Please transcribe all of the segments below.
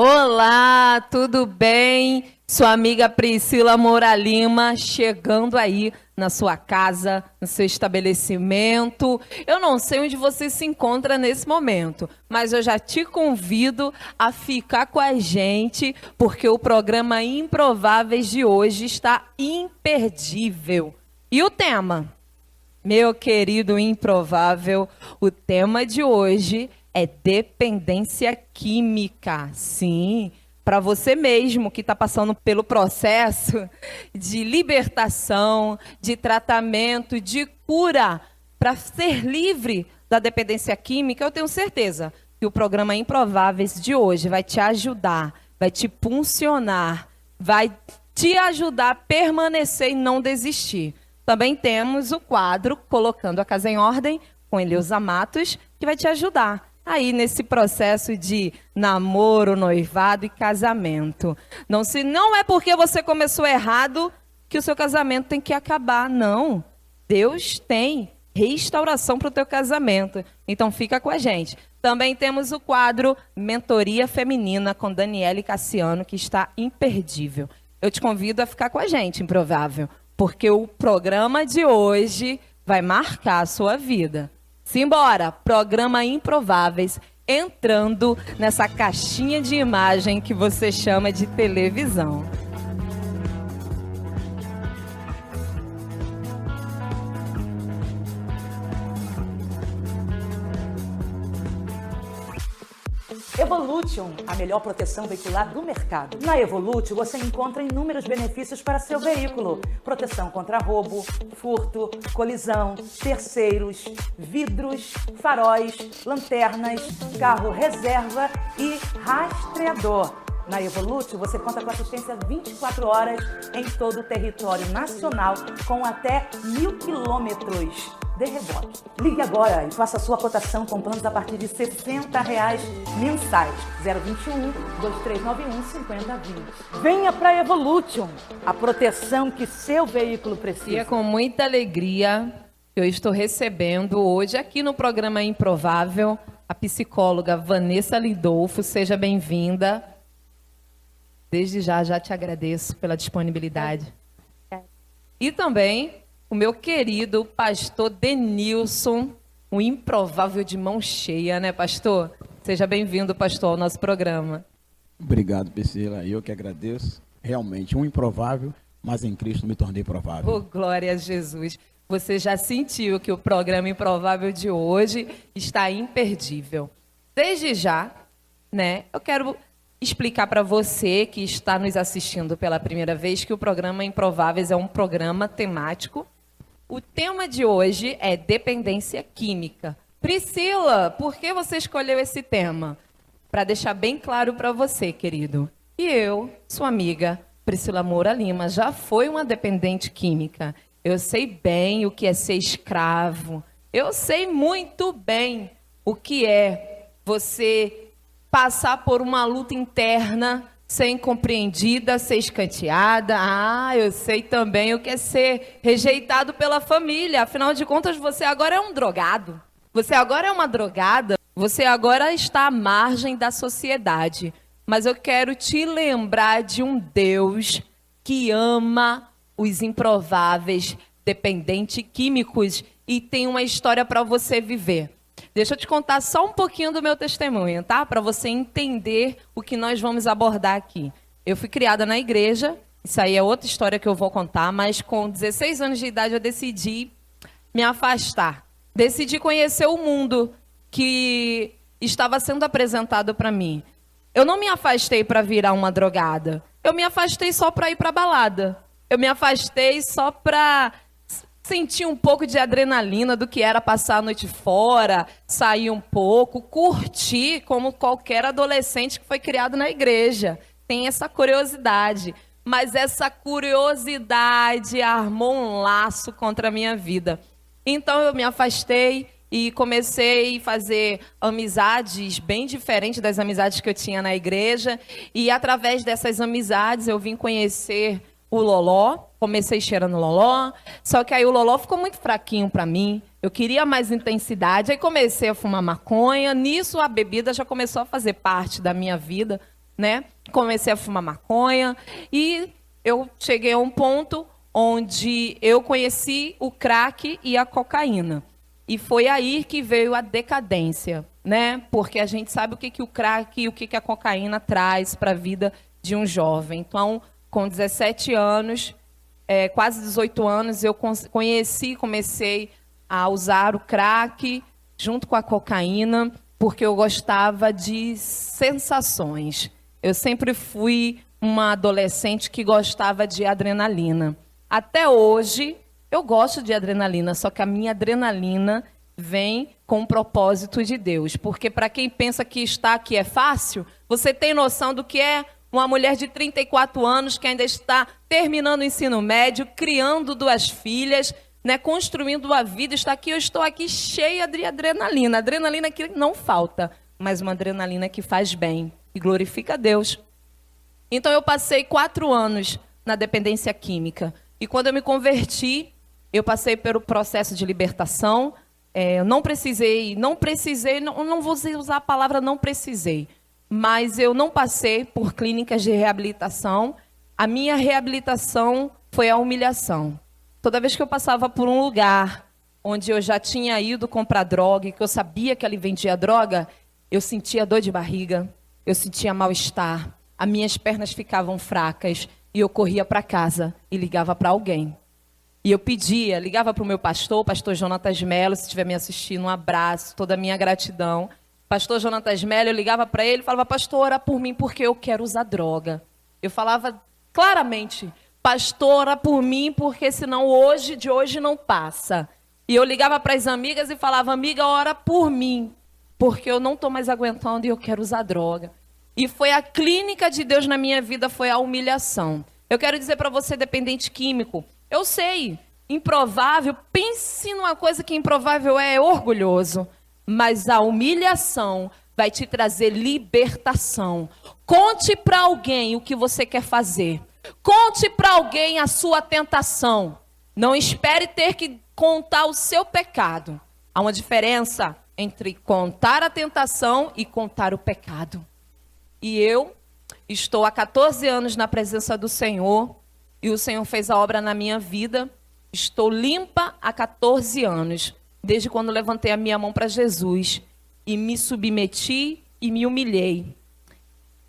Olá, tudo bem? Sua amiga Priscila Moura Lima chegando aí na sua casa, no seu estabelecimento. Eu não sei onde você se encontra nesse momento, mas eu já te convido a ficar com a gente, porque o programa Improváveis de hoje está imperdível. E o tema? Meu querido improvável, o tema de hoje é dependência química. Sim, para você mesmo que está passando pelo processo de libertação, de tratamento, de cura, para ser livre da dependência química, eu tenho certeza que o programa Improváveis de hoje vai te ajudar, vai te impulsionar, vai te ajudar a permanecer e não desistir. Também temos o quadro Colocando a Casa em Ordem, com Eleusa Matos, que vai te ajudar aí nesse processo de namoro, noivado e casamento. Não é porque você começou errado que o seu casamento tem que acabar, não. Deus tem restauração para o teu casamento. Então fica com a gente. Também temos o quadro Mentoria Feminina com Daniele Cassiano, que está imperdível. Eu te convido a ficar com a gente, Improvável, porque o programa de hoje vai marcar a sua vida. Simbora, programa Improváveis, entrando nessa caixinha de imagem que você chama de televisão. Evolution, a melhor proteção veicular do mercado. Na Evolution, você encontra inúmeros benefícios para seu veículo. Proteção contra roubo, furto, colisão, terceiros, vidros, faróis, lanternas, carro reserva e rastreador. Na Evolution, você conta com assistência 24 horas em todo o território nacional, com até 1.000 quilômetros de reboque. Ligue agora e faça sua cotação com planos a partir de R$ 60 mensais. 021 2391 5020. Venha para a Evolution, a proteção que seu veículo precisa. E é com muita alegria que eu estou recebendo hoje aqui no programa Improvável a psicóloga Vanessa Lidolfo. Seja bem-vinda. Desde já te agradeço pela disponibilidade. E também o meu querido pastor Denilson, um improvável de mão cheia, né, pastor? Seja bem-vindo, pastor, ao nosso programa. Obrigado, Priscila. Eu que agradeço. Realmente, um improvável, mas em Cristo me tornei provável. Oh, glória a Jesus. Você já sentiu que o programa Improvável de hoje está imperdível. Desde já, né, eu quero explicar para você que está nos assistindo pela primeira vez que o programa Improváveis é um programa temático. O tema de hoje é dependência química. Priscila, por que você escolheu esse tema? Para deixar bem claro para você, querido. E eu, sua amiga Priscila Moura Lima, já fui uma dependente química. Eu sei bem o que é ser escravo. Eu sei muito bem o que é você passar por uma luta interna, ser incompreendida, ser escanteada. Eu sei também o que é ser rejeitado pela família. Afinal de contas, você agora é um drogado. Você agora é uma drogada. Você agora está à margem da sociedade. Mas eu quero te lembrar de um Deus que ama os improváveis, dependentes químicos, e tem uma história para você viver. Deixa eu te contar só um pouquinho do meu testemunho, tá? Para você entender o que nós vamos abordar aqui. Eu fui criada na igreja, isso aí é outra história que eu vou contar, mas com 16 anos de idade eu decidi me afastar. Decidi conhecer o mundo que estava sendo apresentado para mim. Eu não me afastei para virar uma drogada. Eu me afastei só para ir para balada. Eu me afastei só para sentir um pouco de adrenalina do que era passar a noite fora, sair um pouco, curtir como qualquer adolescente que foi criado na igreja. Tem essa curiosidade. Mas essa curiosidade armou um laço contra a minha vida. Então eu me afastei e comecei a fazer amizades bem diferentes das amizades que eu tinha na igreja. E através dessas amizades eu vim conhecer o loló, comecei cheirando loló, só que aí o loló ficou muito fraquinho para mim, eu queria mais intensidade, aí comecei a fumar maconha, nisso a bebida já começou a fazer parte da minha vida, né? Comecei a fumar maconha e eu cheguei a um ponto onde eu conheci o crack e a cocaína. E foi aí que veio a decadência, né? Porque a gente sabe o que o crack e o que a cocaína traz para a vida de um jovem. Então, com 17 anos, quase 18 anos, eu comecei a usar o crack junto com a cocaína, porque eu gostava de sensações. Eu sempre fui uma adolescente que gostava de adrenalina. Até hoje, eu gosto de adrenalina, só que a minha adrenalina vem com o propósito de Deus. Porque para quem pensa que estar aqui é fácil, você tem noção do que é uma mulher de 34 anos que ainda está terminando o ensino médio, criando 2 filhas, né, construindo uma vida, está aqui, eu estou aqui cheia de adrenalina. Adrenalina que não falta, mas uma adrenalina que faz bem e glorifica a Deus. Então eu passei 4 anos na dependência química. E quando eu me converti, eu passei pelo processo de libertação. Eu não vou usar a palavra não precisei, mas eu não passei por clínicas de reabilitação. A minha reabilitação foi a humilhação. Toda vez que eu passava por um lugar onde eu já tinha ido comprar droga, que eu sabia que ali vendia droga, eu sentia dor de barriga, eu sentia mal-estar, as minhas pernas ficavam fracas e eu corria para casa e ligava para alguém. E eu ligava para o meu pastor, pastor Jonatas Mello, se estiver me assistindo, um abraço, toda a minha gratidão. Pastor Jonatas Mello, eu ligava para ele e falava, pastor, ora por mim porque eu quero usar droga. Eu falava claramente, pastor, ora por mim porque senão de hoje não passa. E eu ligava para as amigas e falava, amiga, ora por mim, porque eu não estou mais aguentando e eu quero usar droga. E foi a clínica de Deus na minha vida, foi a humilhação. Eu quero dizer para você, dependente químico, eu sei, improvável, pense numa coisa que improvável é orgulhoso, mas a humilhação vai te trazer libertação. Conte para alguém o que você quer fazer. Conte para alguém a sua tentação. Não espere ter que contar o seu pecado. Há uma diferença entre contar a tentação e contar o pecado. E eu estou há 14 anos na presença do Senhor, e o Senhor fez a obra na minha vida. Estou limpa há 14 anos, desde quando levantei a minha mão para Jesus e me submeti e me humilhei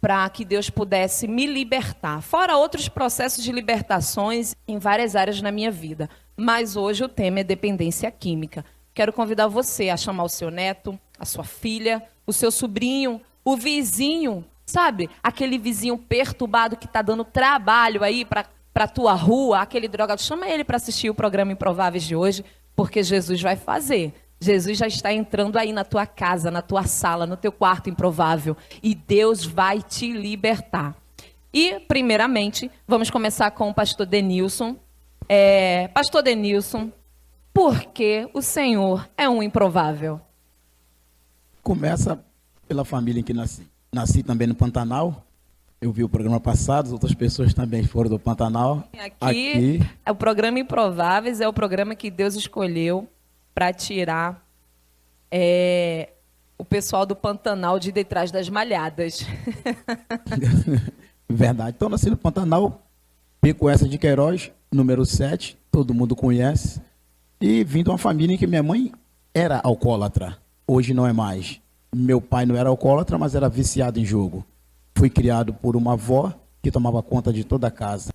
para que Deus pudesse me libertar. Fora outros processos de libertações em várias áreas na minha vida. Mas hoje o tema é dependência química. Quero convidar você a chamar o seu neto, a sua filha, o seu sobrinho, o vizinho, sabe? Aquele vizinho perturbado que está dando trabalho aí para a tua rua, aquele drogado. Chama ele para assistir o programa Improváveis de hoje, porque Jesus vai fazer. Jesus já está entrando aí na tua casa, na tua sala, no teu quarto improvável. E Deus vai te libertar. E, primeiramente, vamos começar com o pastor Denilson. Pastor Denilson, por que o Senhor é um improvável? Começa pela família em que nasci. Nasci também no Pantanal. Eu vi o programa passado, outras pessoas também foram do Pantanal. Aqui. O programa Improváveis é o programa que Deus escolheu para tirar o pessoal do Pantanal de detrás das malhadas. Verdade. Então, nasci no Pantanal, Pico essa de Queiroz, número 7, todo mundo conhece. E vim de uma família em que minha mãe era alcoólatra, hoje não é mais. Meu pai não era alcoólatra, mas era viciado em jogo. Fui criado por uma avó que tomava conta de toda a casa.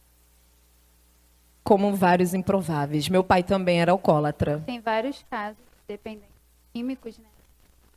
Como vários improváveis. Meu pai também era alcoólatra. Tem vários casos de dependentes químicos, né?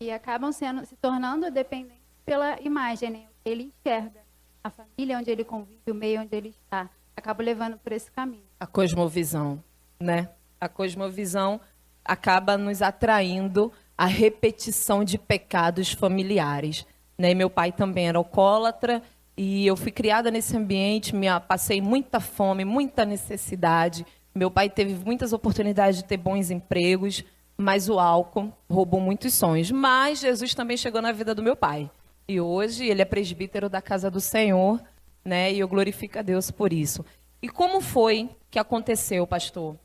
E acabam se tornando dependentes pela imagem, né? O que ele enxerga. A família onde ele convive, o meio onde ele está. Acaba levando por esse caminho. A cosmovisão, né? A cosmovisão acaba nos atraindo a repetição de pecados familiares, né? E meu pai também era alcoólatra. E eu fui criada nesse ambiente, passei muita fome, muita necessidade. Meu pai teve muitas oportunidades de ter bons empregos, mas o álcool roubou muitos sonhos. Mas Jesus também chegou na vida do meu pai. E hoje ele é presbítero da Casa do Senhor, né? E eu glorifico a Deus por isso. E como foi que aconteceu, pastor?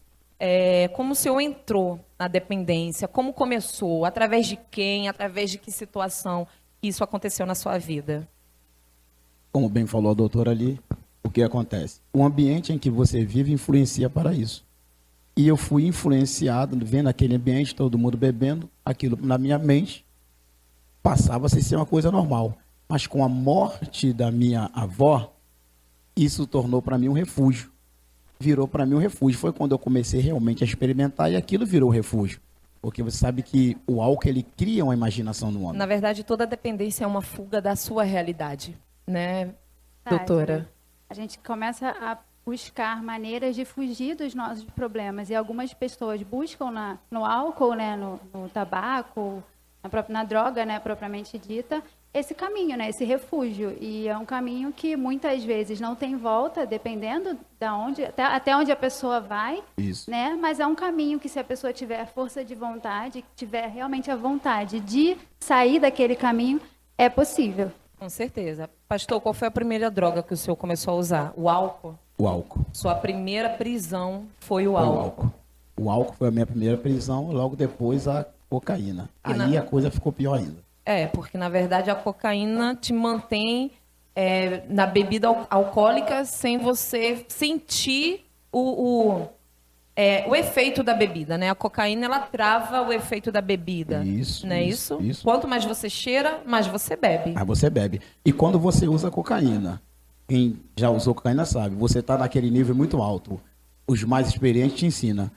Como o senhor entrou na dependência? Como começou? Através de quem? Através de que situação isso aconteceu na sua vida? como bem falou a doutora ali, o que acontece? O ambiente em que você vive influencia para isso. E eu fui influenciado, vendo aquele ambiente, todo mundo bebendo, aquilo na minha mente passava a ser uma coisa normal. Mas com a morte da minha avó, isso tornou para mim um refúgio. Virou para mim um refúgio. Foi quando eu comecei realmente a experimentar e aquilo virou refúgio. Porque você sabe que o álcool, ele cria uma imaginação no homem. Na verdade, toda dependência é uma fuga da sua realidade, né, Verdade, doutora? né? A gente começa a buscar maneiras de fugir dos nossos problemas. E algumas pessoas buscam no álcool, né, no tabaco, na droga, né, propriamente dita, esse caminho, né, esse refúgio. E é um caminho que muitas vezes não tem volta, dependendo da onde, até onde a pessoa vai. Isso. Né? Mas é um caminho que, se a pessoa tiver força de vontade, tiver realmente a vontade de sair daquele caminho, é possível. Com certeza. Pastor, qual foi a primeira droga que o senhor começou a usar? O álcool? O álcool. Sua primeira prisão foi o Foi o álcool. álcool. O álcool foi a minha primeira prisão, logo depois a cocaína. E Aí a coisa ficou pior ainda. Porque na verdade a cocaína te mantém na bebida alcoólica sem você sentir o efeito da bebida, né? A cocaína, ela trava o efeito da bebida. Isso, não é isso, isso? isso. Quanto mais você cheira, mais você bebe. Aí você bebe. E quando você usa cocaína, quem já usou cocaína sabe, você está naquele nível muito alto. Os mais experientes te ensinam.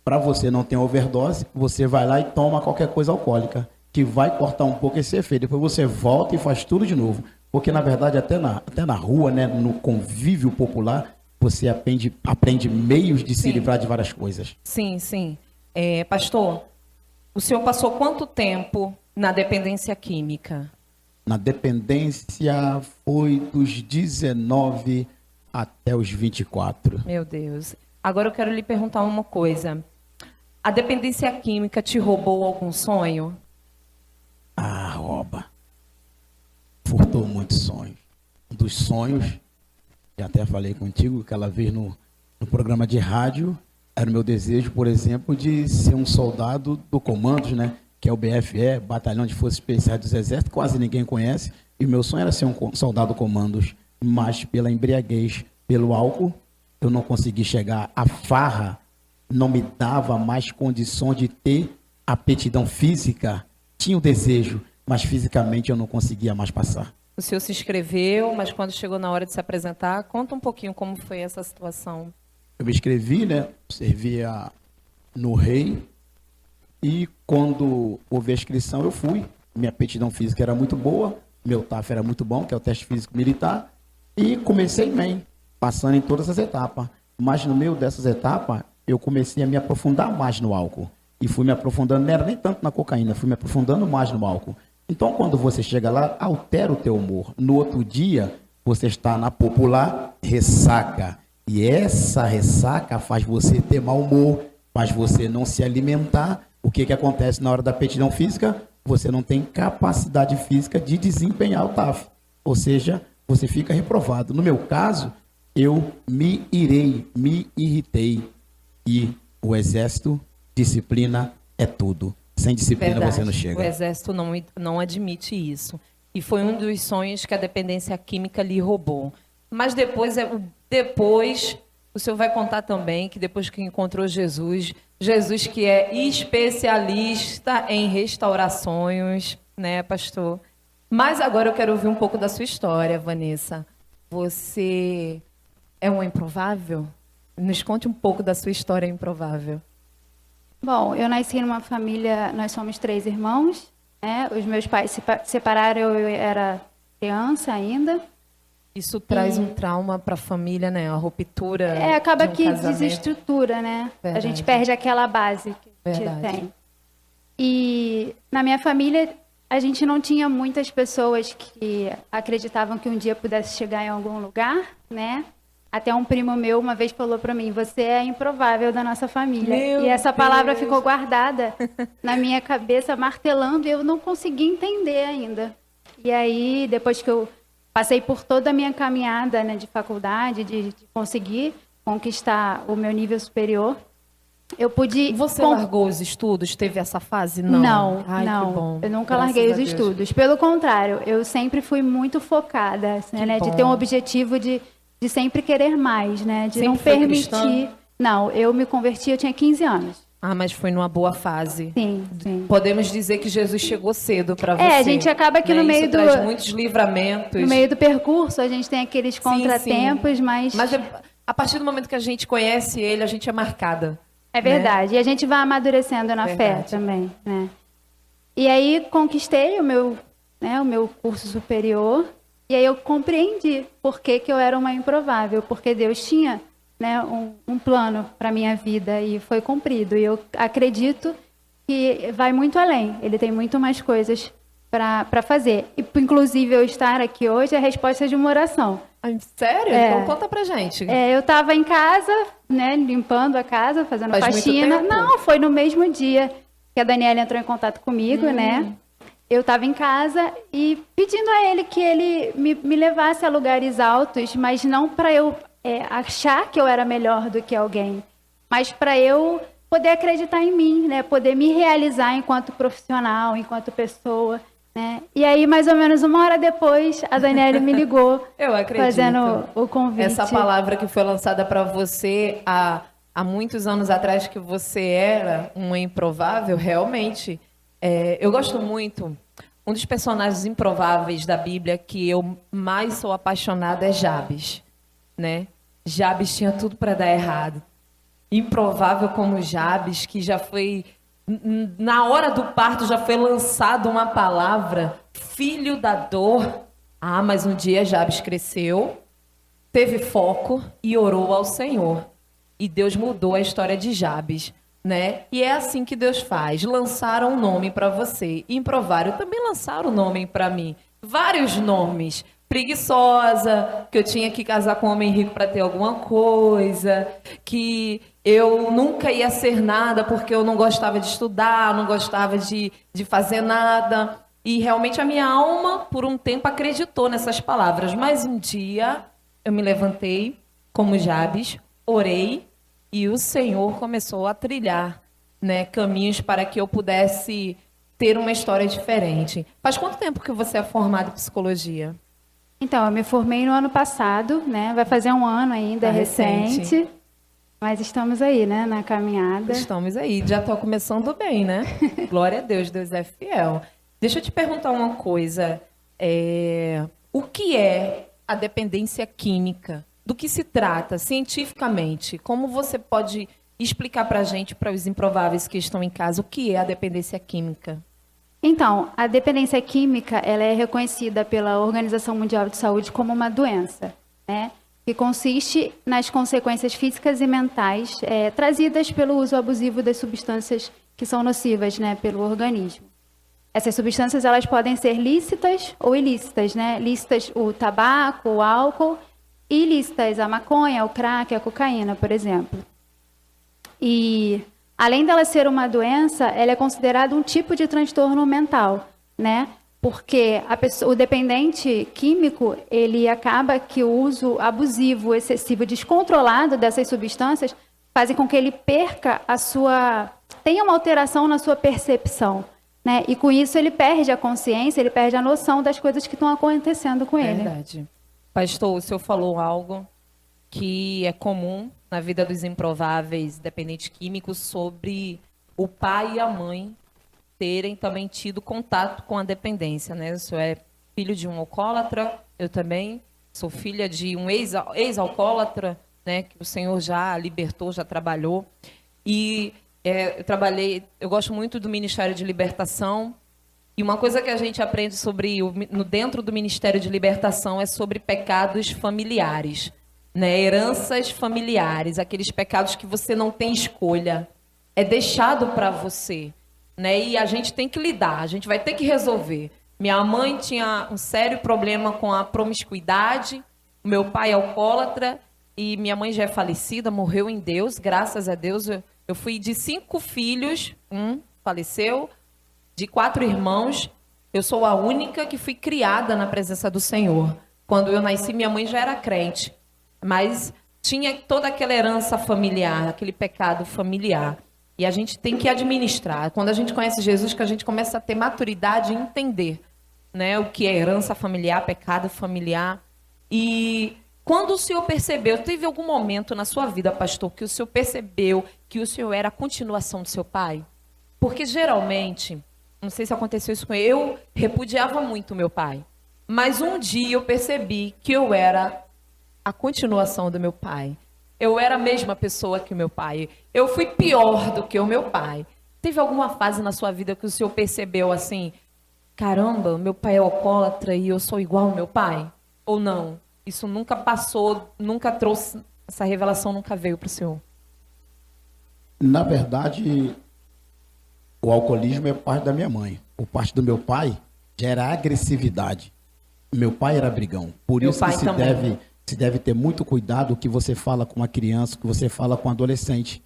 Para você não ter overdose, você vai lá e toma qualquer coisa alcoólica, que vai cortar um pouco esse efeito. Depois você volta e faz tudo de novo. Porque, na verdade, até na rua, né, no convívio popular, você aprende meios de se livrar de várias coisas. Sim, sim. Pastor, o senhor passou quanto tempo na dependência química? Na dependência foi dos 19 até os 24. Meu Deus. Agora eu quero lhe perguntar uma coisa. A dependência química te roubou algum sonho? Ah, rouba. Furtou muitos sonhos. Um dos sonhos, já até falei contigo, aquela vez no programa de rádio, era o meu desejo, por exemplo, de ser um soldado do Comandos, né? Que é o BFE, Batalhão de Forças Especiais dos Exércitos, quase ninguém conhece. E o meu sonho era ser um soldado do Comandos, mas pela embriaguez, pelo álcool, eu não consegui chegar. A farra não me dava mais condição de ter aptidão física. Tinha o desejo, mas fisicamente eu não conseguia mais passar. O senhor se inscreveu, mas quando chegou na hora de se apresentar, conta um pouquinho como foi essa situação. Eu me inscrevi, né? Servia no Rei. E quando houve a inscrição, eu fui. Minha aptidão física era muito boa, meu TAF era muito bom, que é o teste físico militar. E comecei bem, passando em todas as etapas. Mas no meio dessas etapas, eu comecei a me aprofundar mais no álcool. E fui me aprofundando, não era nem tanto na cocaína, fui me aprofundando mais no álcool. Então, quando você chega lá, altera o teu humor. No outro dia, você está na popular ressaca. E essa ressaca faz você ter mau humor, faz você não se alimentar. O que acontece na hora da aptidão física? Você não tem capacidade física de desempenhar o TAF. Ou seja, você fica reprovado. No meu caso, eu me irritei. E o exército, disciplina é tudo. Sem disciplina Verdade. você não chega. O exército não admite isso. E foi um dos sonhos que a dependência química lhe roubou. Mas depois o senhor vai contar também que depois que encontrou Jesus que é especialista em restaurar sonhos, né, pastor? Mas agora eu quero ouvir um pouco da sua história, Vanessa. Você é um improvável? Nos conte um pouco da sua história improvável. Bom, eu nasci numa família, nós somos 3 irmãos, né? Os meus pais se separaram, eu era criança ainda. Isso traz um trauma para a família, né? A ruptura. Acaba de um que casamento. desestrutura, né? Verdade. A gente perde aquela base que a gente Verdade. tem. E na minha família, a gente não tinha muitas pessoas que acreditavam que um dia pudesse chegar em algum lugar, né? Até um primo meu uma vez falou para mim: você é improvável da nossa família. Meu e essa palavra Deus. ficou guardada na minha cabeça, martelando, e eu não consegui entender ainda. E aí, depois que eu passei por toda a minha caminhada, né, de faculdade, de conseguir conquistar o meu nível superior, eu pude... Você com- largou os estudos? Teve essa fase? Não. Não, Ai, não. que bom. Eu nunca Graças larguei a os Deus. estudos. Pelo contrário, eu sempre fui muito focada, assim, Que né? De bom. ter um objetivo de sempre querer mais, né? De Sempre não foi permitir. cristã? Não, eu me converti, eu tinha 15 anos. Ah, mas foi numa boa fase. Sim, sim. Podemos dizer que Jesus chegou cedo para você. É, a gente acaba que né? no meio Isso do- traz muitos livramentos. No meio do percurso, a gente tem aqueles Sim, contratempos, sim. mas A partir do momento que a gente conhece ele, a gente é marcada. é verdade. E a gente vai amadurecendo na fé Verdade. também, né? E aí conquistei o meu curso superior. E aí eu compreendi por que que eu era uma improvável, porque Deus tinha, né, um plano para minha vida e foi cumprido. E eu acredito que vai muito além. Ele tem muito mais coisas para fazer. E, inclusive, eu estar aqui hoje é a resposta de uma oração. Ai, sério? É. Então conta pra gente. Eu estava em casa, né, limpando a casa, fazendo Faz muito faxina. tempo? Não, foi no mesmo dia que a Daniela entrou em contato comigo, né? Eu estava em casa e pedindo a ele que ele me levasse a lugares altos, mas não para eu achar que eu era melhor do que alguém, mas para eu poder acreditar em mim, né? Poder me realizar enquanto profissional, enquanto pessoa, né? E aí, mais ou menos uma hora depois, a Daniela me ligou, Eu acredito. fazendo o convite. Essa palavra que foi lançada para você há muitos anos atrás, que você era uma improvável, realmente. Eu gosto muito. Um dos personagens improváveis da Bíblia que eu mais sou apaixonada é Jabes, né? Jabes tinha tudo para dar errado. Improvável como Jabes, que já foi na hora do parto já foi lançado uma palavra, filho da dor. Ah, mas um dia Jabes cresceu, teve foco e orou ao Senhor. E Deus mudou a história de Jabes, né? E é assim que Deus faz. Lançaram um nome para você. Improvável, também lançaram um nome para mim. Vários nomes. Preguiçosa, que eu tinha que casar com um homem rico para ter alguma coisa, que eu nunca ia ser nada porque eu não gostava de estudar, não gostava de fazer nada. E realmente a minha alma, por um tempo, acreditou nessas palavras. Mas um dia eu me levantei como Jabes, orei e o Senhor começou a trilhar, né, caminhos para que eu pudesse ter uma história diferente. Faz quanto tempo que você é formado em psicologia? Então, eu me formei no ano passado, né? Vai fazer um ano ainda, é Tá recente. recente. Mas estamos aí, né, na caminhada. Estamos aí, já estou começando bem, né? Glória a Deus, Deus é fiel. Deixa eu te perguntar uma coisa. O que é a dependência química? Do que se trata cientificamente? Como você pode explicar para a gente, para os improváveis que estão em casa, o que é a dependência química? Então, a dependência química, ela é reconhecida pela Organização Mundial de Saúde como uma doença, né? Que consiste nas consequências físicas e mentais trazidas pelo uso abusivo das substâncias que são nocivas, né, pelo organismo. Essas substâncias, elas podem ser lícitas ou ilícitas, né? Lícitas o tabaco, o álcool, e ilícitas a maconha, o crack, a cocaína, por exemplo. E além dela ser uma doença, ela é considerada um tipo de transtorno mental, né? Porque o dependente químico, ele acaba que o uso abusivo, excessivo, descontrolado dessas substâncias fazem com que ele perca tenha uma alteração na sua percepção, né? E com isso ele perde a consciência, ele perde a noção das coisas que estão acontecendo com ele. Verdade. Pastor, o senhor falou algo que é comum na vida dos improváveis dependentes químicos sobre o pai e a mãe terem também tido contato com a dependência, né? O senhor é filho de um alcoólatra, eu também sou filha de um ex-alcoólatra, né? Que o senhor já libertou, já trabalhou. E eu gosto muito do Ministério de Libertação. E uma coisa que a gente aprende dentro do Ministério de Libertação é sobre pecados familiares, né? Heranças familiares, aqueles pecados que você não tem escolha, é deixado para você, né? E a gente tem que lidar, a gente vai ter que resolver. Minha mãe tinha um sério problema com a promiscuidade, meu pai é alcoólatra e minha mãe já é falecida, morreu em Deus, graças a Deus. Eu fui de 5 filhos, um faleceu, de 4 irmãos, eu sou a única que fui criada na presença do Senhor. Quando eu nasci, minha mãe já era crente, mas tinha toda aquela herança familiar, aquele pecado familiar. E a gente tem que administrar. Quando a gente conhece Jesus, que a gente começa a ter maturidade e entender, né, o que é herança familiar, pecado familiar. E quando o senhor percebeu, teve algum momento na sua vida, pastor, que o senhor percebeu que o senhor era a continuação do seu pai? Porque geralmente, não sei se aconteceu isso com ele, eu repudiava muito meu pai. Mas um dia eu percebi que eu era a continuação do meu pai. Eu era a mesma pessoa que o meu pai. Eu fui pior do que o meu pai. Teve alguma fase na sua vida que o senhor percebeu assim, caramba, meu pai é alcoólatra e eu sou igual ao meu pai? Ou não? Isso nunca passou, nunca trouxe, essa revelação nunca veio para o senhor? Na verdade, o alcoolismo é parte da minha mãe. Por parte do meu pai, já era agressividade. Meu pai era brigão. Por Meu isso pai que se deve ter muito cuidado o que você fala com uma criança, o que você fala com um adolescente.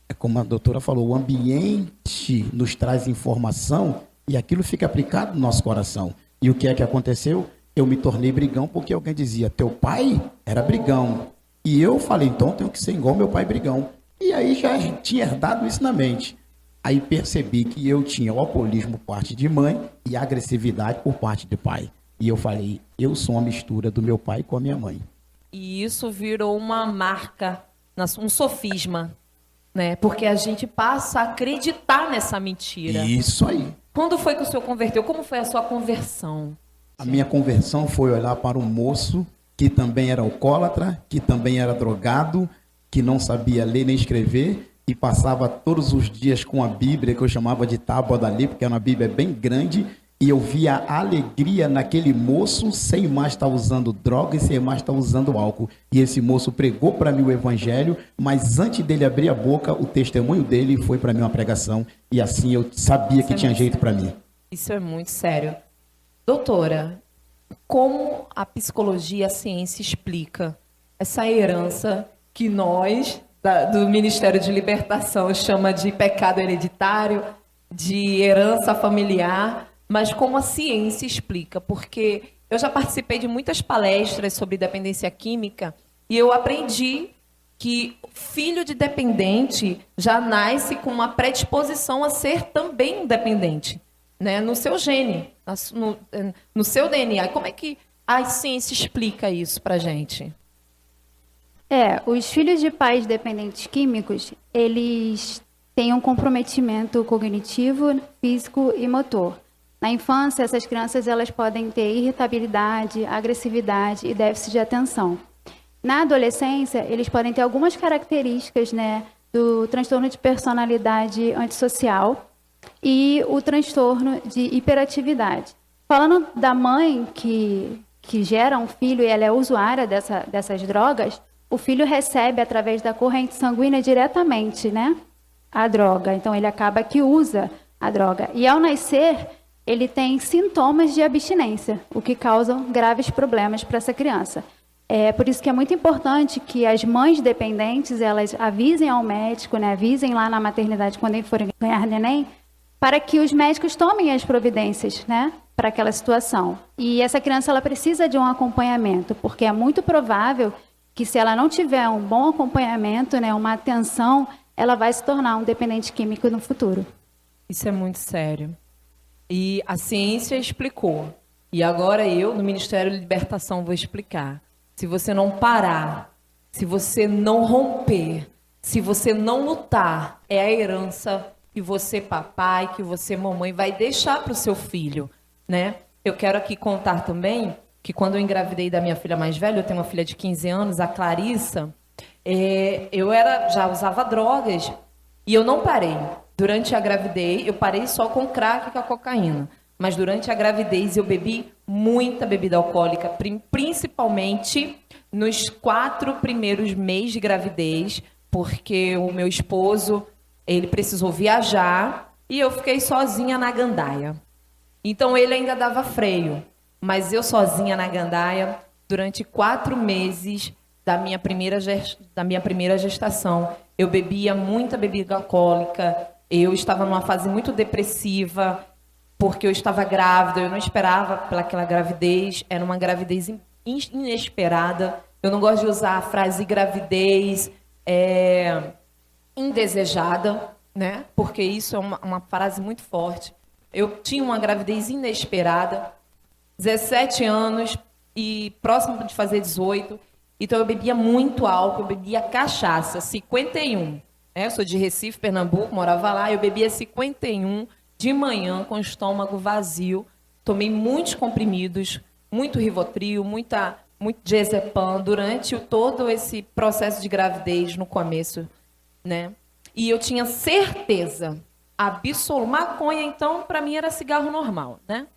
É como a doutora falou, o ambiente nos traz informação e aquilo fica aplicado no nosso coração. E o que é que aconteceu? Eu me tornei brigão porque alguém dizia, teu pai era brigão. E eu falei, então tenho que ser igual meu pai brigão. E aí já tinha herdado isso na mente. Aí percebi que eu tinha o alcoolismo por parte de mãe e a agressividade por parte de pai. E eu falei, eu sou uma mistura do meu pai com a minha mãe. E isso virou uma marca, um sofisma, né? Porque a gente passa a acreditar nessa mentira. Isso aí. Quando foi que o senhor converteu? Como foi a sua conversão? A minha conversão foi olhar para um moço que também era alcoólatra, que também era drogado, que não sabia ler nem escrever e passava todos os dias com a Bíblia, que eu chamava de Tábua da Lei, porque era uma Bíblia bem grande, e eu via a alegria naquele moço sem mais estar usando droga e sem mais estar usando álcool. E esse moço pregou para mim o evangelho, mas antes dele abrir a boca, o testemunho dele foi para mim uma pregação, e assim eu sabia que tinha jeito para mim. Isso é muito sério. Doutora, como a psicologia, a ciência explica essa herança que nós, do Ministério de Libertação, chama de pecado hereditário, de herança familiar, mas como a ciência explica? Porque eu já participei de muitas palestras sobre dependência química e eu aprendi que filho de dependente já nasce com uma predisposição a ser também dependente, né? No seu gene, no seu DNA. Como é que a ciência explica isso pra gente? Os filhos de pais dependentes químicos, eles têm um comprometimento cognitivo, físico e motor. Na infância, essas crianças elas podem ter irritabilidade, agressividade e déficit de atenção. Na adolescência, eles podem ter algumas características, né, do transtorno de personalidade antissocial e o transtorno de hiperatividade. Falando da mãe que gera um filho e ela é usuária dessas drogas, o filho recebe através da corrente sanguínea diretamente, né, a droga. Então, ele acaba que usa a droga. E ao nascer, ele tem sintomas de abstinência, o que causam graves problemas para essa criança. Por isso que é muito importante que as mães dependentes, elas avisem ao médico, né, avisem lá na maternidade quando eles forem ganhar neném, para que os médicos tomem as providências, né, para aquela situação. E essa criança ela precisa de um acompanhamento, porque é muito provável que se ela não tiver um bom acompanhamento, né, uma atenção, ela vai se tornar um dependente químico no futuro. Isso é muito sério. E a ciência explicou. E agora eu, no Ministério de Libertação, vou explicar. Se você não parar, se você não romper, se você não lutar, é a herança que você, papai, que você, mamãe, vai deixar para o seu filho, né? Eu quero aqui contar também que quando eu engravidei da minha filha mais velha, eu tenho uma filha de 15 anos, a Clarissa, já usava drogas e eu não parei. Durante a gravidez, eu parei só com crack e com a cocaína. Mas durante a gravidez eu bebi muita bebida alcoólica, principalmente nos 4 primeiros meses de gravidez, porque o meu esposo, ele precisou viajar e eu fiquei sozinha na gandaia. Então ele ainda dava freio, mas eu sozinha na gandaia durante 4 meses da minha primeira gestação. Eu bebia muita bebida alcoólica. Eu estava numa fase muito depressiva, porque eu estava grávida, eu não esperava pelaquela gravidez, era uma gravidez inesperada. Eu não gosto de usar a frase gravidez indesejada, né? Porque isso é uma frase muito forte. Eu tinha uma gravidez inesperada, 17 anos e próximo de fazer 18. Então eu bebia muito álcool, eu bebia cachaça, 51. Eu sou de Recife, Pernambuco, morava lá. Eu bebia 51 de manhã com o estômago vazio. Tomei muitos comprimidos, muito Rivotril, muito diazepam durante todo esse processo de gravidez no começo, né? E eu tinha certeza absoluta. Maconha, então, para mim era cigarro normal, né?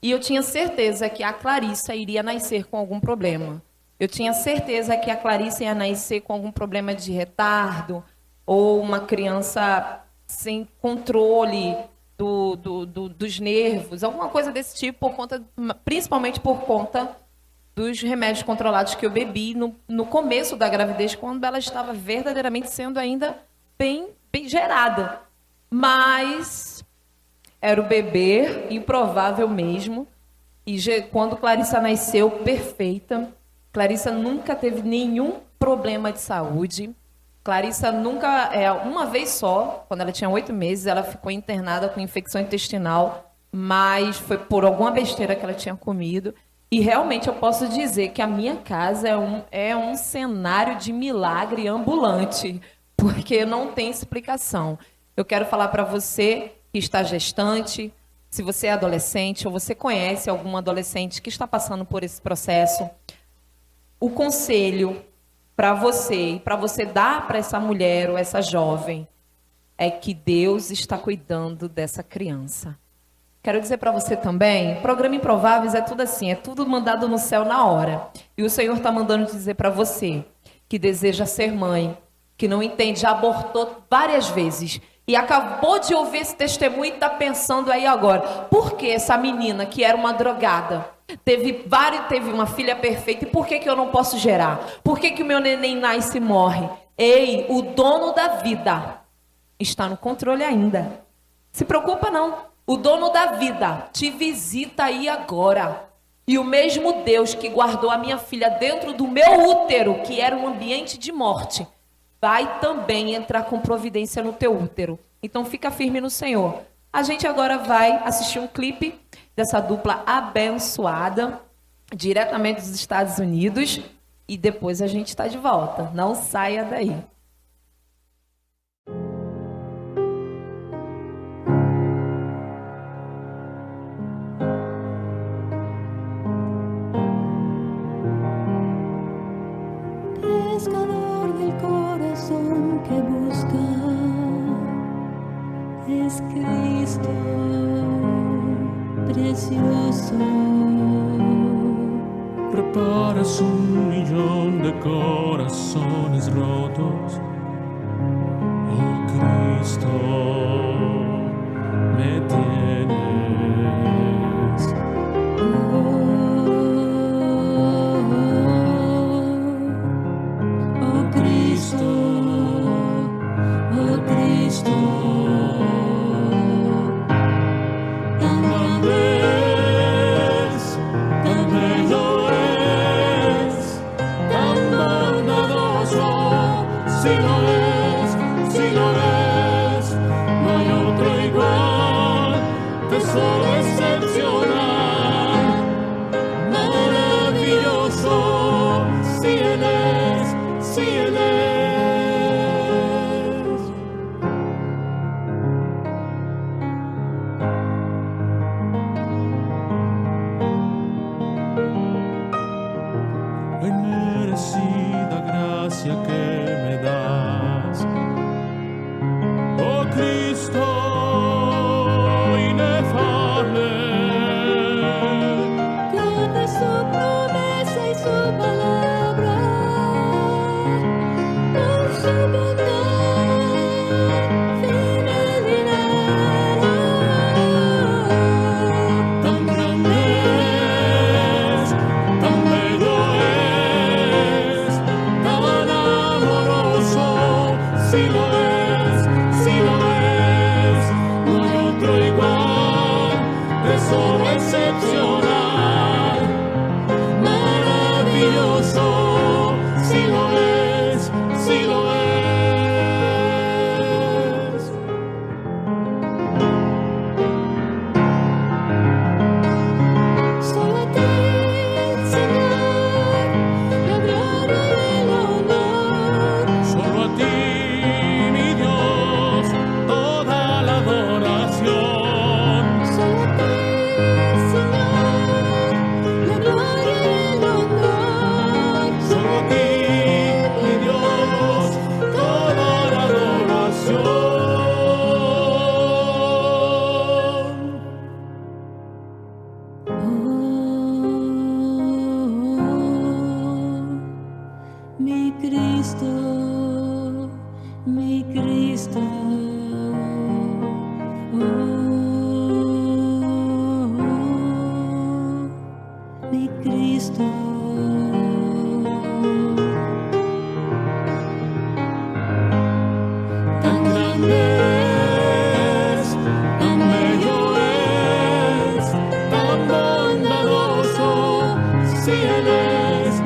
E eu tinha certeza que a Clarissa iria nascer com algum problema. Eu tinha certeza que a Clarissa ia nascer com algum problema de retardo ou uma criança sem controle dos nervos, alguma coisa desse tipo, principalmente por conta dos remédios controlados que eu bebi no começo da gravidez, quando ela estava verdadeiramente sendo ainda bem gerada. Mas era o bebê, improvável mesmo. E quando Clarissa nasceu, perfeita. Clarissa nunca teve nenhum problema de saúde. Clarissa nunca, uma vez só, quando ela tinha 8 meses, ela ficou internada com infecção intestinal, mas foi por alguma besteira que ela tinha comido. E realmente eu posso dizer que a minha casa é um cenário de milagre ambulante, porque não tem explicação. Eu quero falar para você que está gestante, se você é adolescente ou você conhece algum adolescente que está passando por esse processo, o conselho para você dar para essa mulher ou essa jovem é que Deus está cuidando dessa criança. Quero dizer para você também, programa Improváveis é tudo assim, é tudo mandado no céu na hora. E o Senhor está mandando dizer para você que deseja ser mãe, que não entende, já abortou várias vezes e acabou de ouvir esse testemunho e está pensando aí agora, por que essa menina que era uma drogada teve uma filha perfeita e por que eu não posso gerar? Por que o meu neném nasce e morre? Ei, o dono da vida está no controle ainda. Se preocupa não. O dono da vida te visita aí agora. E o mesmo Deus que guardou a minha filha dentro do meu útero, que era um ambiente de morte, vai também entrar com providência no teu útero. Então fica firme no Senhor. A gente agora vai assistir um clipe dessa dupla abençoada, diretamente dos Estados Unidos, e depois a gente está de volta. Não saia daí. Pescador del corazón que busca es Cristo precioso. Preparas 1,000,000 de corazones rotos. Oh Cristo, me tienes. Oh Cristo, oh Cristo. Tan grande es, tan bello es, tan bondadoso, si lo es, Cristo. Tan grande es, tan bello es, tan bondadoso. Si Él es,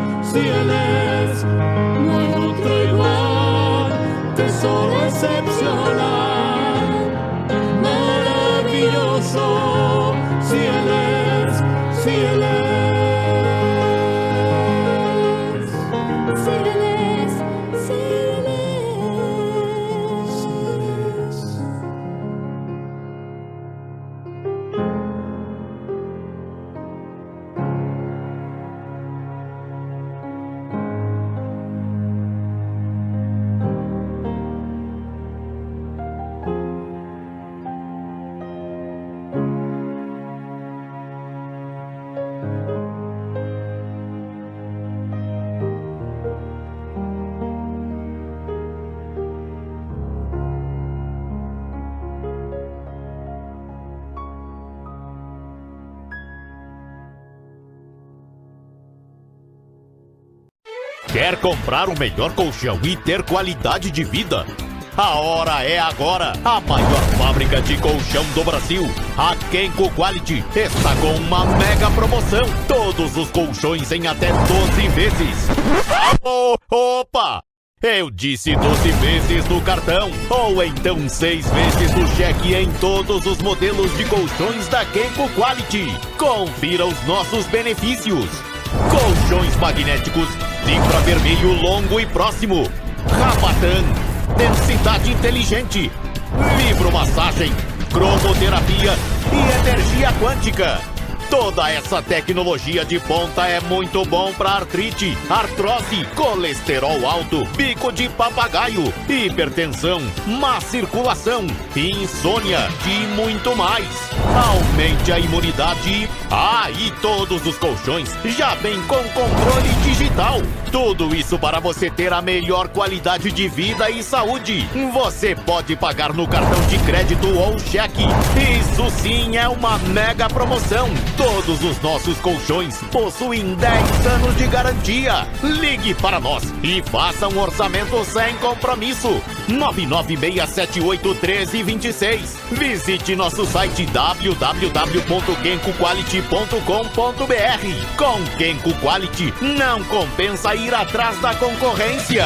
no hay otro igual, tesoro excepcional, maravilloso. Si Él es, si Él es. Si Él es, si Él es. Quer comprar o melhor colchão e ter qualidade de vida? A hora é agora! A maior fábrica de colchão do Brasil, a Kenko Quality, está com uma mega promoção. Todos os colchões em até 12 vezes. Opa! Eu disse 12 vezes no cartão, ou então 6 vezes no cheque em todos os modelos de colchões da Kenko Quality. Confira os nossos benefícios. Colchões magnéticos, infravermelho longo e próximo, Rabatan, densidade inteligente, vibromassagem, cromoterapia e energia quântica. Toda essa tecnologia de ponta é muito bom para artrite, artrose, colesterol alto, bico de papagaio, hipertensão, má circulação, insônia e muito mais. Aumente a imunidade. E todos os colchões já vêm com controle digital. Tudo isso para você ter a melhor qualidade de vida e saúde. Você pode pagar no cartão de crédito ou cheque. Isso sim é uma mega promoção. Todos os nossos colchões possuem 10 anos de garantia. Ligue para nós e faça um orçamento sem compromisso. 996781326. Visite nosso site www.kenkoquality.com.br. Com Kenko Quality, não compensa ir atrás da concorrência.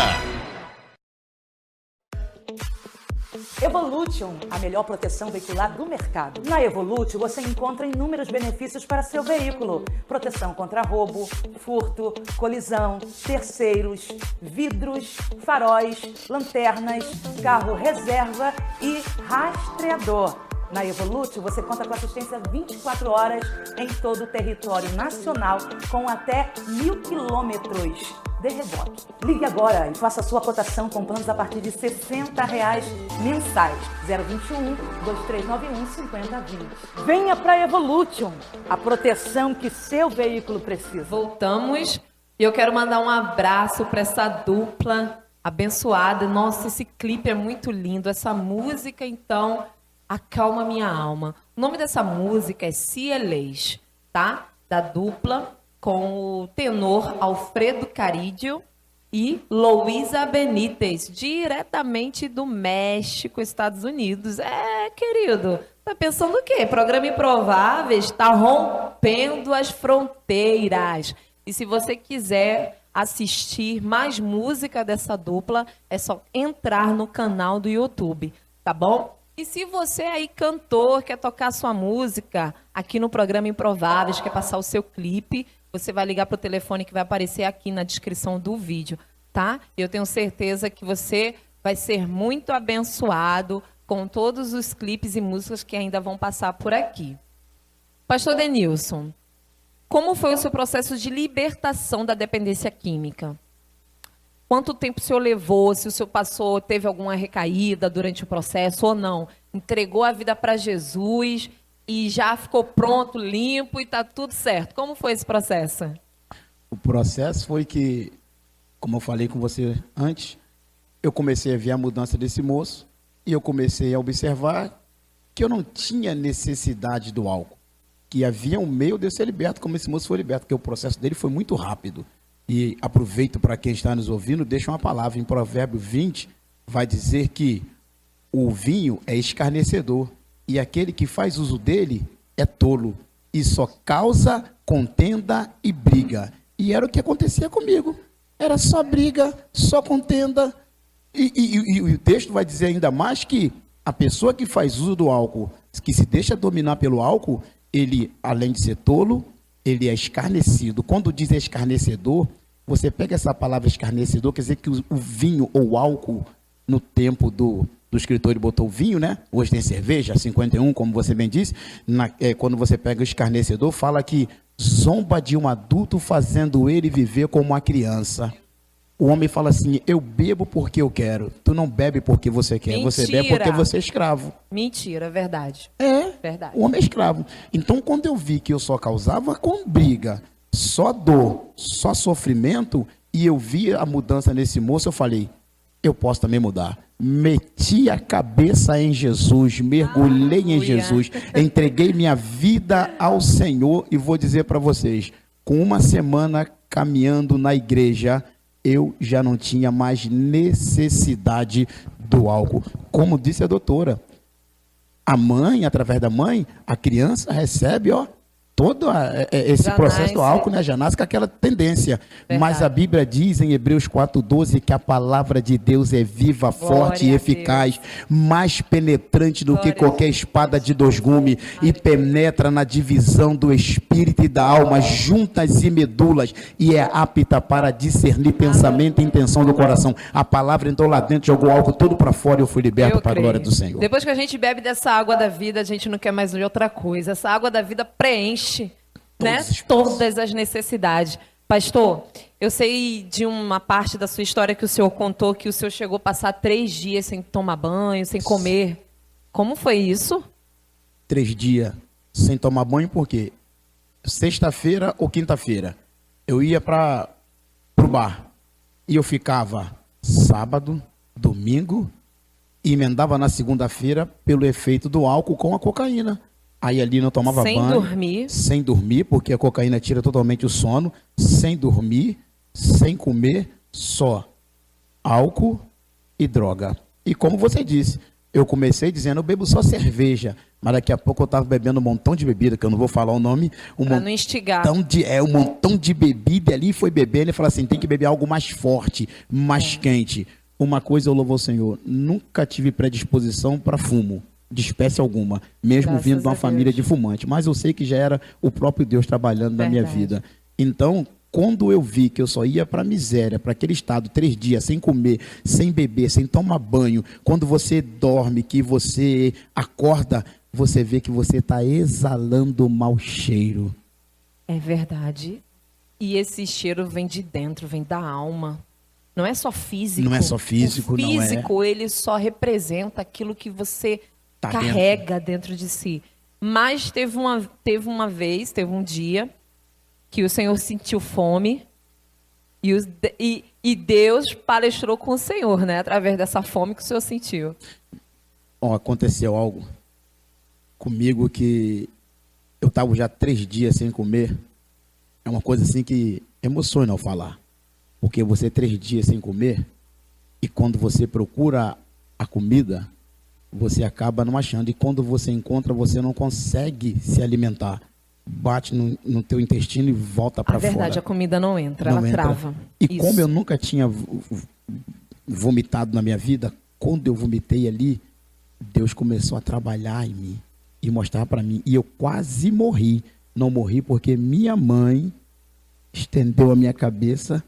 Evolution, a melhor proteção veicular do mercado. Na Evolution você encontra inúmeros benefícios para seu veículo. Proteção contra roubo, furto, colisão, terceiros, vidros, faróis, lanternas, carro reserva e rastreador. Na Evolution você conta com assistência 24 horas em todo o território nacional com até 1000 quilômetros de reboque. Ligue agora e faça sua cotação com planos a partir de R$ 60 mensais. 021 2391 5020. Venha para a Evolution, a proteção que seu veículo precisa. Voltamos e eu quero mandar um abraço para essa dupla abençoada. Nossa, esse clipe é muito lindo. Essa música, então, acalma minha alma. O nome dessa música é Se Eleis, tá? Da dupla com o tenor Alfredo Carídio e Luísa Benítez, diretamente do México, Estados Unidos. Querido, tá pensando o quê? Programa Improváveis está rompendo as fronteiras. E se você quiser assistir mais música dessa dupla, é só entrar no canal do YouTube, tá bom? E se você aí, cantor, quer tocar sua música aqui no programa Improváveis, quer passar o seu clipe, você vai ligar para o telefone que vai aparecer aqui na descrição do vídeo, tá? Eu tenho certeza que você vai ser muito abençoado com todos os clipes e músicas que ainda vão passar por aqui. Pastor Denilson, como foi o seu processo de libertação da dependência química? Quanto tempo o senhor levou? Se o senhor teve alguma recaída durante o processo ou não? Entregou a vida para Jesus e já ficou pronto, limpo e está tudo certo. Como foi esse processo? O processo foi que, como eu falei com você antes, eu comecei a ver a mudança desse moço e eu comecei a observar que eu não tinha necessidade do álcool. que havia um meio de eu ser liberto, como esse moço foi liberto, porque o processo dele foi muito rápido. E aproveito para quem está nos ouvindo, deixa uma palavra em Provérbio 20, vai dizer que o vinho é escarnecedor e aquele que faz uso dele é tolo e só causa contenda e briga. E era o que acontecia comigo. Era só briga, só contenda. E o texto vai dizer ainda mais que a pessoa que faz uso do álcool, que se deixa dominar pelo álcool, ele, além de ser tolo, ele é escarnecido. Quando diz escarnecedor, você pega essa palavra escarnecedor, quer dizer que o vinho ou o álcool, no tempo do escritor, ele botou vinho, né? Hoje tem cerveja, 51, como você bem disse. Quando você pega o escarnecedor, fala que zomba de um adulto fazendo ele viver como uma criança. O homem fala assim, eu bebo porque eu quero. Tu não bebe porque você quer. Mentira. Você bebe porque você é escravo. Mentira, verdade. É, Verdade. o homem é escravo. Então, quando eu vi que eu só causava com briga, só dor, só sofrimento, e eu vi a mudança nesse moço, eu falei, eu posso também mudar. Meti a cabeça em Jesus, mergulhei em Jesus, entreguei minha vida ao Senhor e vou dizer para vocês, com uma semana caminhando na igreja, eu já não tinha mais necessidade do álcool. Como disse a doutora, a mãe, através da mãe, a criança recebe, todo esse Já processo do nasce. álcool, né? Já nasce com aquela tendência. Verdade. Mas a Bíblia diz em Hebreus 4:12 que a palavra de Deus é viva, forte e Glória a eficaz, mais penetrante do que Glória a qualquer espada de dois gumes, e penetra na divisão do espírito e da alma, juntas e medulas, e é apta para discernir pensamento e intenção do coração. A palavra entrou lá dentro, jogou o álcool todo para fora e eu fui liberto Eu para a creio. glória do Senhor. Depois que a gente bebe dessa água da vida, a gente não quer mais de outra coisa. Essa água da vida preenche, né, Todos os todas as necessidades. Pastor, eu sei de uma parte da sua história que o senhor contou que o senhor chegou a passar 3 dias sem tomar banho, sem comer. Como foi isso? 3 dias sem tomar banho, porque sexta-feira ou quinta-feira eu ia para o bar e eu ficava sábado, domingo e emendava na segunda-feira pelo efeito do álcool com a cocaína. Aí ali não tomava Sem banho. dormir. Sem dormir, porque a cocaína tira totalmente o sono. Sem dormir, sem comer, só álcool e droga. E como você disse, eu comecei dizendo, eu bebo só cerveja. Mas daqui a pouco eu estava bebendo um montão de bebida, que eu não vou falar o nome. Pra não instigar. Um montão de bebida, e ali foi bebendo e falou assim, tem que beber algo mais forte, mais quente. Uma coisa eu louvo ao Senhor, nunca tive predisposição para fumo, de espécie alguma, mesmo Graças vindo de uma a família Deus. de fumante. Mas eu sei que já era o próprio Deus trabalhando na minha Verdade. vida. Então, quando eu vi que eu só ia para a miséria, para aquele estado, 3 dias, sem comer, sem beber, sem tomar banho, quando você dorme, que você acorda, você vê que você está exalando mau cheiro. É verdade. E esse cheiro vem de dentro, vem da alma. Não é só físico. Não é só físico, o não é. físico, ele só representa aquilo que você Tá carrega dentro de si. Mas teve um dia que o Senhor sentiu fome e Deus palestrou com o Senhor, né? Através dessa fome que o Senhor sentiu. Aconteceu algo comigo que eu estava já 3 dias sem comer. É uma coisa assim que emociona ao falar. Porque você 3 dias sem comer e quando você procura a comida, você acaba não achando. E quando você encontra, você não consegue se alimentar. Bate no teu intestino e volta para A fora. verdade, a comida não entra, Não ela entra. trava. E Isso. como eu nunca tinha vomitado na minha vida, quando eu vomitei ali, Deus começou a trabalhar em mim e mostrar para mim. E eu quase morri. Não morri porque minha mãe estendeu a minha cabeça,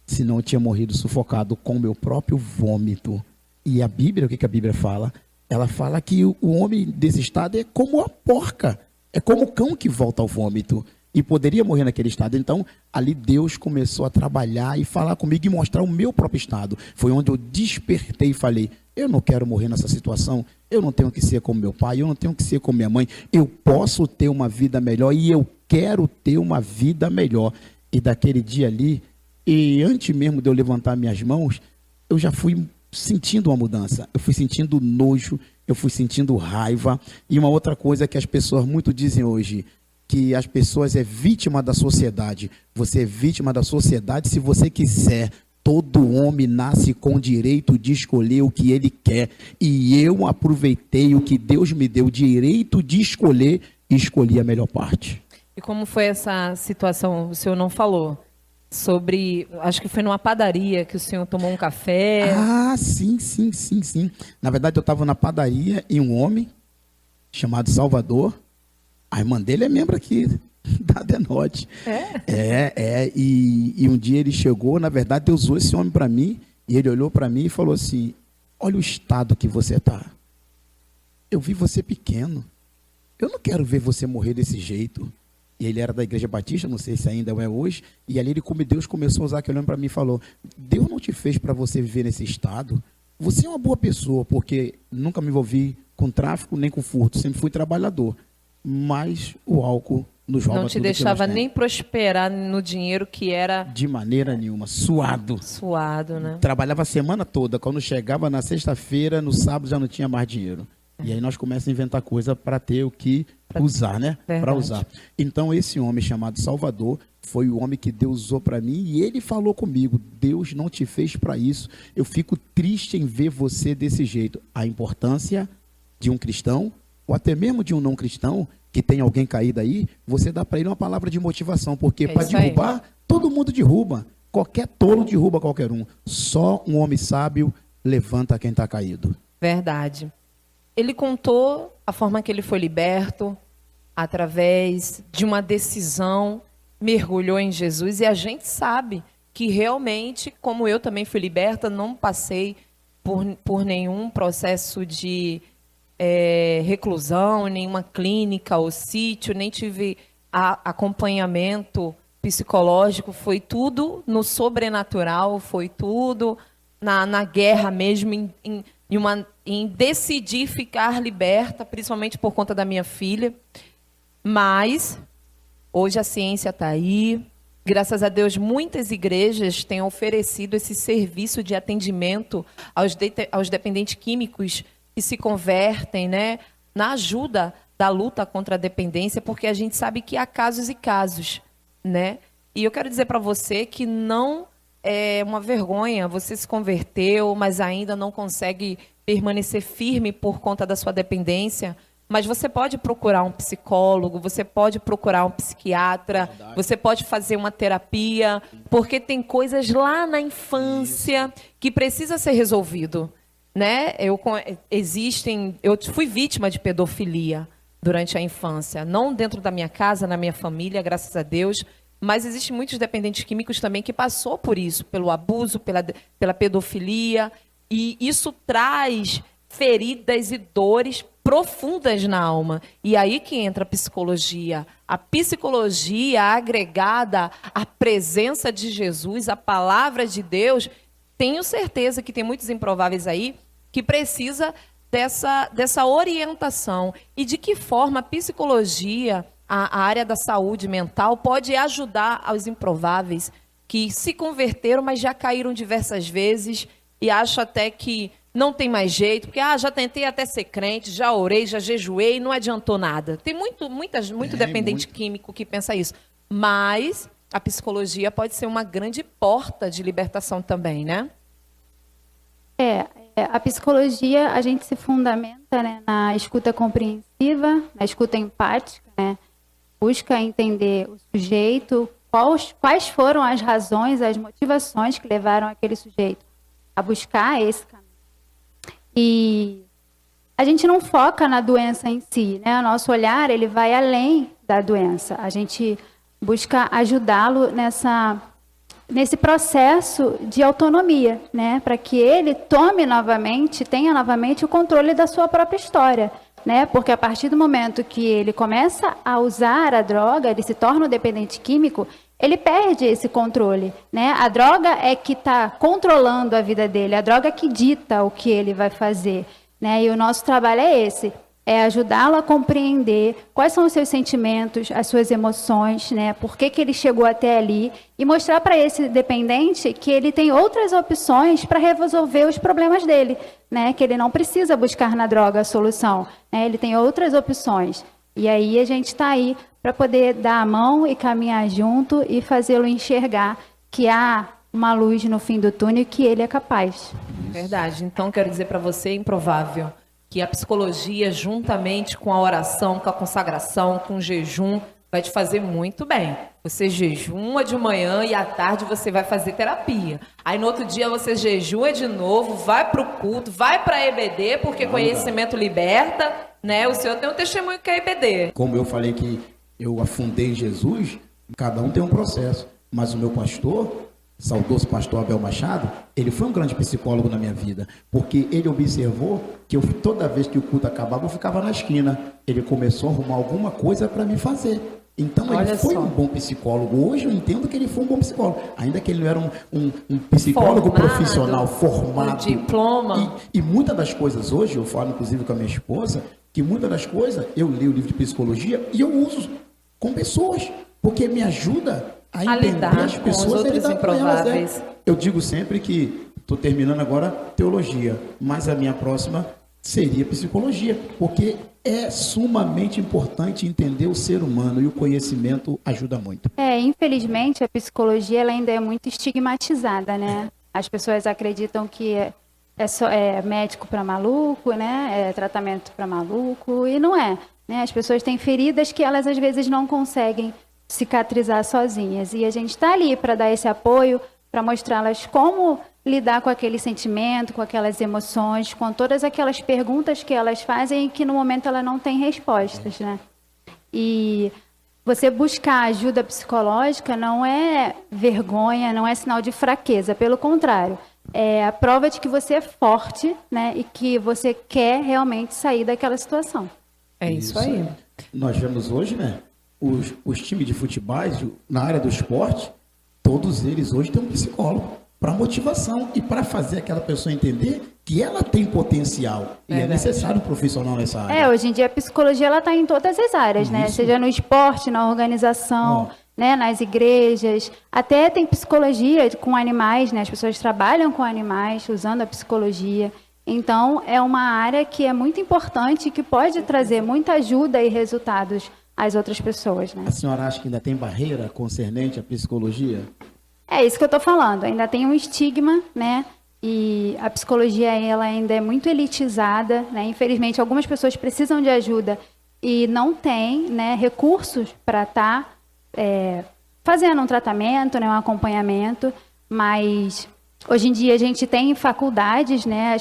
senão eu tinha morrido sufocado com o meu próprio vômito. E a Bíblia, o que a Bíblia fala? Ela fala que o homem desse estado é como a porca, é como o cão que volta ao vômito. E poderia morrer naquele estado. Então, ali Deus começou a trabalhar e falar comigo e mostrar o meu próprio estado. Foi onde eu despertei e falei, eu não quero morrer nessa situação, eu não tenho que ser como meu pai, eu não tenho que ser como minha mãe, eu posso ter uma vida melhor e eu quero ter uma vida melhor. E daquele dia ali, e antes mesmo de eu levantar minhas mãos, eu já fui sentindo uma mudança, eu fui sentindo nojo, eu fui sentindo raiva. E uma outra coisa que as pessoas muito dizem hoje, que as pessoas é vítima da sociedade. Você é vítima da sociedade se você quiser. Todo homem nasce com o direito de escolher o que ele quer. E eu aproveitei o que Deus me deu, o direito de escolher, e escolhi a melhor parte. E como foi essa situação? O senhor não falou sobre, acho que foi numa padaria que o senhor tomou um café. Ah, sim. Na verdade, eu estava na padaria e um homem chamado Salvador, a irmã dele é membro aqui da Denote. E um dia ele chegou, na verdade, Deus usou esse homem para mim, e ele olhou para mim e falou assim: olha o estado que você está. Eu vi você pequeno. Eu não quero ver você morrer desse jeito. E ele era da Igreja Batista, não sei se ainda é hoje, e ali Deus começou a usar aquele homem para mim e falou: Deus não te fez para você viver nesse estado. Você é uma boa pessoa, porque nunca me envolvi com tráfico nem com furto, sempre fui trabalhador. Mas o álcool nos rouba tudo. Não te deixava nem prosperar no dinheiro que era... De maneira nenhuma, suado. Suado, né? Trabalhava a semana toda, quando chegava na sexta-feira, no sábado já não tinha mais dinheiro. E aí nós começamos a inventar coisa para ter o que usar, né? Para usar. Então esse homem chamado Salvador foi o homem que Deus usou para mim, e ele falou comigo: Deus não te fez para isso. Eu fico triste em ver você desse jeito. A importância de um cristão, ou até mesmo de um não cristão, que tem alguém caído aí, você dá para ele uma palavra de motivação, porque para derrubar, todo mundo derruba. Qualquer tolo derruba qualquer um. Só um homem sábio levanta quem está caído. Verdade. Ele contou a forma que ele foi liberto, através de uma decisão, mergulhou em Jesus, e a gente sabe que realmente, como eu também fui liberta, não passei por nenhum processo de reclusão, nenhuma clínica ou sítio, nem tive acompanhamento psicológico, foi tudo no sobrenatural, foi tudo na guerra mesmo, em decidir ficar liberta, principalmente por conta da minha filha. Mas hoje a ciência está aí. Graças a Deus, muitas igrejas têm oferecido esse serviço de atendimento aos dependentes químicos que se convertem, né, na ajuda da luta contra a dependência, porque a gente sabe que há casos e casos, né? E eu quero dizer para você que não é uma vergonha, você se converteu, mas ainda não consegue permanecer firme por conta da sua dependência. Mas você pode procurar um psicólogo, você pode procurar um psiquiatra, você pode fazer uma terapia, porque tem coisas lá na infância que precisa ser resolvido, né? Eu fui vítima de pedofilia durante a infância, não dentro da minha casa, na minha família, graças a Deus, mas existem muitos dependentes químicos também que passou por isso, pelo abuso, pela pedofilia, e isso traz feridas e dores profundas na alma. E aí que entra a psicologia. A psicologia agregada à presença de Jesus, à palavra de Deus. Tenho certeza que tem muitos improváveis aí que precisa dessa orientação. E de que forma a psicologia, a área da saúde mental, pode ajudar aos improváveis que se converteram, mas já caíram diversas vezes e acham até que não tem mais jeito, porque já tentei até ser crente, já orei, já jejuei, não adiantou nada. Tem muito dependente químico que pensa isso. Mas a psicologia pode ser uma grande porta de libertação também, né? A psicologia, a gente se fundamenta, né, na escuta compreensiva, na escuta empática, né? Busca entender o sujeito, quais foram as razões, as motivações que levaram aquele sujeito a buscar esse caminho. E a gente não foca na doença em si, né? O nosso olhar, ele vai além da doença. A gente busca ajudá-lo nesse processo de autonomia, né? Para que ele tenha novamente o controle da sua própria história, né? Porque a partir do momento que ele começa a usar a droga, ele se torna um dependente químico, ele perde esse controle, né? A droga é que está controlando a vida dele, a droga é que dita o que ele vai fazer, né? E o nosso trabalho é esse, é ajudá-lo a compreender quais são os seus sentimentos, as suas emoções, né? Por que ele chegou até ali, e mostrar para esse dependente que ele tem outras opções para resolver os problemas dele, né? Que ele não precisa buscar na droga a solução, né? Ele tem outras opções. E aí a gente está aí para poder dar a mão e caminhar junto e fazê-lo enxergar que há uma luz no fim do túnel e que ele é capaz. Verdade. Então, quero dizer para você, improvável, que a psicologia, juntamente com a oração, com a consagração, com o jejum, vai te fazer muito bem. Você jejuma de manhã e à tarde você vai fazer terapia. Aí no outro dia você jejua de novo, vai para o culto, vai para a EBD, porque conhecimento liberta, né? O senhor tem um testemunho que é EBD. Como eu falei que eu afundei em Jesus, cada um tem um processo. Mas o meu pastor, saudoso pastor Abel Machado, ele foi um grande psicólogo na minha vida, porque ele observou que eu, toda vez que o culto acabava, eu ficava na esquina. Ele começou a arrumar alguma coisa para me fazer. Então, Olha ele foi só. um bom psicólogo. Hoje eu entendo que ele foi um bom psicólogo. Ainda que ele não era um psicólogo Formado, profissional, formado. com diploma. E muitas das coisas hoje, eu falo inclusive com a minha esposa, que muitas das coisas eu leio o livro de psicologia e eu uso com pessoas, porque me ajuda a entender lidar as com os pessoas e outros lidar com elas, né? improváveis. Eu digo sempre que estou terminando agora teologia, mas a minha próxima seria psicologia, porque é sumamente importante entender o ser humano e o conhecimento ajuda muito. Infelizmente, a psicologia ela ainda é muito estigmatizada, né? As pessoas acreditam que é médico para maluco, né? É tratamento para maluco, e não é, né? As pessoas têm feridas que elas às vezes não conseguem cicatrizar sozinhas, e a gente está ali para dar esse apoio, para mostrá-las como lidar com aquele sentimento, com aquelas emoções, com todas aquelas perguntas que elas fazem e que no momento ela não tem respostas, né? E você buscar ajuda psicológica não é vergonha, não é sinal de fraqueza, pelo contrário, é a prova de que você é forte, né? E que você quer realmente sair daquela situação. É isso aí. Nós vemos hoje, né? Os times de futebol, na área do esporte, todos eles hoje têm um psicólogo para motivação e para fazer aquela pessoa entender que ela tem potencial. E é necessário um profissional nessa área. Hoje em dia a psicologia ela está em todas as áreas, né? Seja no esporte, na organização, né? Nas igrejas. Até tem psicologia com animais, né? As pessoas trabalham com animais usando a psicologia. Então, é uma área que é muito importante e que pode trazer muita ajuda e resultados às outras pessoas, né? A senhora acha que ainda tem barreira concernente à psicologia? É isso que eu estou falando. Ainda tem um estigma, né? E a psicologia ela ainda é muito elitizada, né? Infelizmente, algumas pessoas precisam de ajuda e não têm, né, recursos para estar fazendo um tratamento, né, um acompanhamento. Mas hoje em dia a gente tem faculdades, né?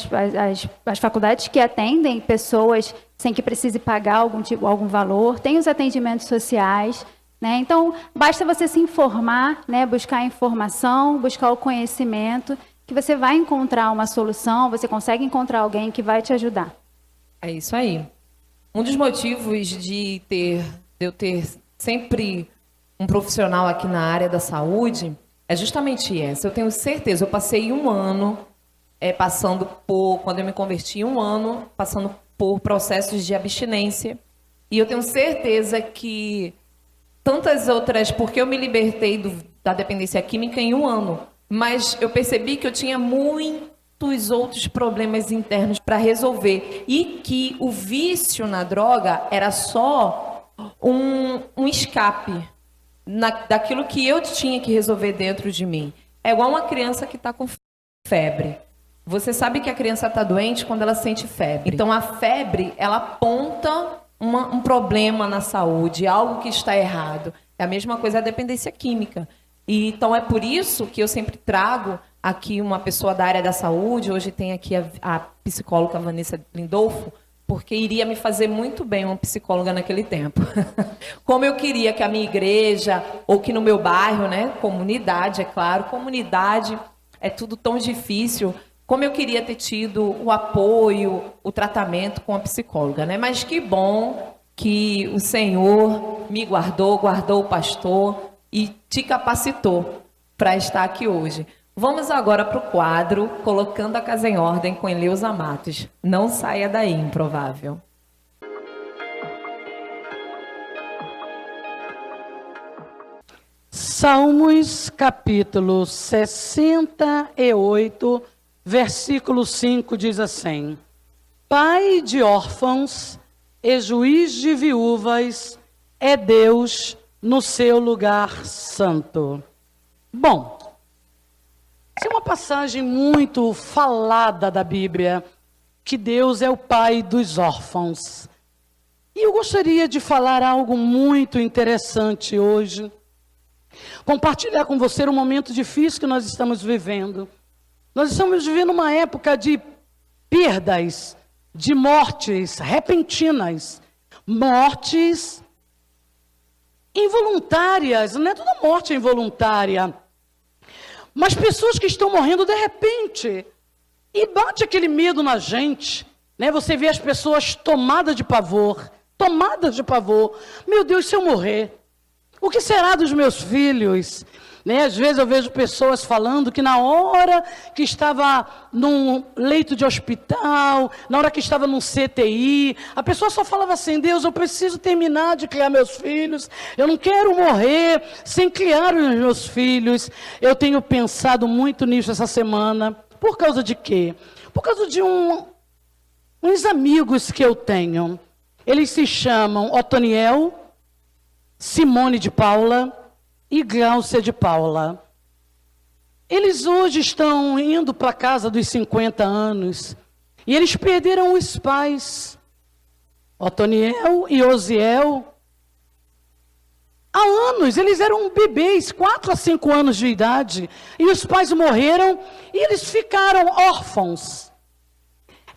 As faculdades que atendem pessoas sem que precise pagar algum valor. Tem os atendimentos sociais. Né? Então, basta você se informar, né? Buscar informação, buscar o conhecimento, que você vai encontrar uma solução, você consegue encontrar alguém que vai te ajudar. É isso aí. Um dos motivos de eu ter sempre um profissional aqui na área da saúde é justamente essa. Eu tenho certeza, eu passei um ano quando eu me converti, um ano passando por processos de abstinência. E eu tenho certeza que tantas outras, porque eu me libertei da dependência química em um ano, mas eu percebi que eu tinha muitos outros problemas internos para resolver e que o vício na droga era só um escape daquilo que eu tinha que resolver dentro de mim. É igual uma criança que está com febre. Você sabe que a criança está doente quando ela sente febre. Então, a febre, ela aponta um problema na saúde, algo que está errado. É a mesma coisa a dependência química. E, então, é por isso que eu sempre trago aqui uma pessoa da área da saúde. Hoje tem aqui a psicóloga Vanessa Lindolfo, porque iria me fazer muito bem uma psicóloga naquele tempo. Como eu queria que a minha igreja, ou que no meu bairro, né, comunidade, é claro, comunidade é tudo tão difícil, como eu queria ter tido o apoio, o tratamento com a psicóloga, né? Mas que bom que o Senhor me guardou o pastor e te capacitou para estar aqui hoje. Vamos agora para o quadro Colocando a Casa em Ordem com Eleusa Matos. Não saia daí, improvável. Salmos capítulo 68, versículo 5 diz assim: Pai de órfãos e juiz de viúvas, é Deus no seu lugar santo. Bom, essa é uma passagem muito falada da Bíblia, que Deus é o pai dos órfãos. E eu gostaria de falar algo muito interessante hoje. Compartilhar com você um momento difícil que nós estamos vivendo. Nós estamos vivendo uma época de perdas, de mortes repentinas, mortes involuntárias, não é toda morte involuntária, mas pessoas que estão morrendo de repente, e bate aquele medo na gente, né? Você vê as pessoas tomadas de pavor, meu Deus, se eu morrer, o que será dos meus filhos? Né? Às vezes eu vejo pessoas falando que na hora que estava num leito de hospital, na hora que estava num CTI, a pessoa só falava assim: Deus, eu preciso terminar de criar meus filhos, eu não quero morrer sem criar os meus filhos. Eu tenho pensado muito nisso essa semana. Por causa de quê? Por causa de uns amigos que eu tenho. Eles se chamam Otoniel, Simone de Paula e Gláucia de Paula. Eles hoje estão indo para a casa dos 50 anos e eles perderam os pais, Otoniel e Osiel. Há anos, eles eram bebês, 4 a 5 anos de idade, e os pais morreram e eles ficaram órfãos.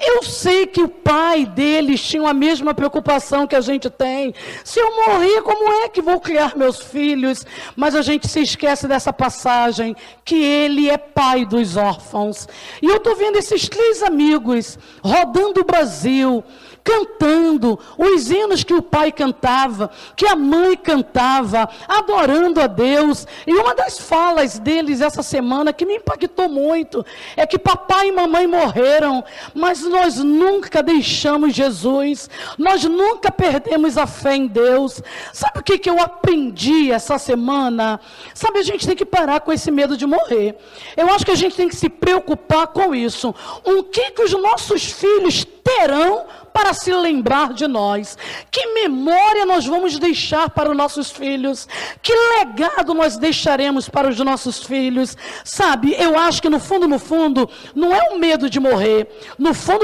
Eu sei que o pai deles tinha a mesma preocupação que a gente tem. Se eu morrer, como é que vou criar meus filhos? Mas a gente se esquece dessa passagem, que ele é pai dos órfãos. E eu estou vendo esses 3 amigos rodando o Brasil, cantando os hinos que o pai cantava, que a mãe cantava, adorando a Deus. E uma das falas deles essa semana que me impactou muito é que papai e mamãe morreram, mas nós nunca deixamos Jesus, nós nunca perdemos a fé em Deus. Sabe o que eu aprendi essa semana? Sabe, a gente tem que parar com esse medo de morrer. Eu acho que a gente tem que se preocupar com isso. O que os nossos filhos terão para se lembrar de nós? Que memória nós vamos deixar para os nossos filhos? Que legado nós deixaremos para os nossos filhos? Sabe, eu acho que no fundo, não é o medo de morrer. No fundo,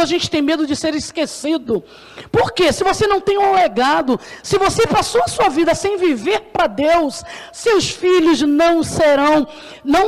a gente tem medo de ser esquecido. Por quê? Se você não tem um legado, se você passou a sua vida sem viver para Deus, seus filhos não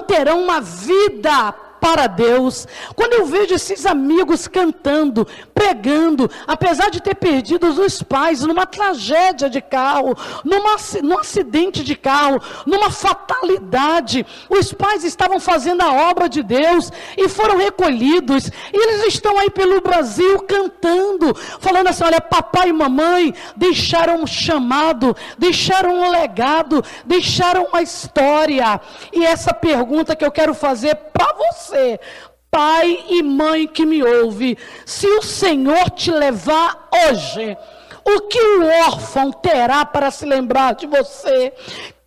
terão uma vida para Deus. Quando eu vejo esses amigos cantando, pregando, apesar de ter perdido os pais numa tragédia de carro, num acidente de carro, numa fatalidade, os pais estavam fazendo a obra de Deus e foram recolhidos, e eles estão aí pelo Brasil cantando, falando assim: olha, papai e mamãe deixaram um chamado, deixaram um legado, deixaram uma história. E essa pergunta que eu quero fazer para você, pai e mãe que me ouve: se o Senhor te levar hoje, o que o órfão terá para se lembrar de você?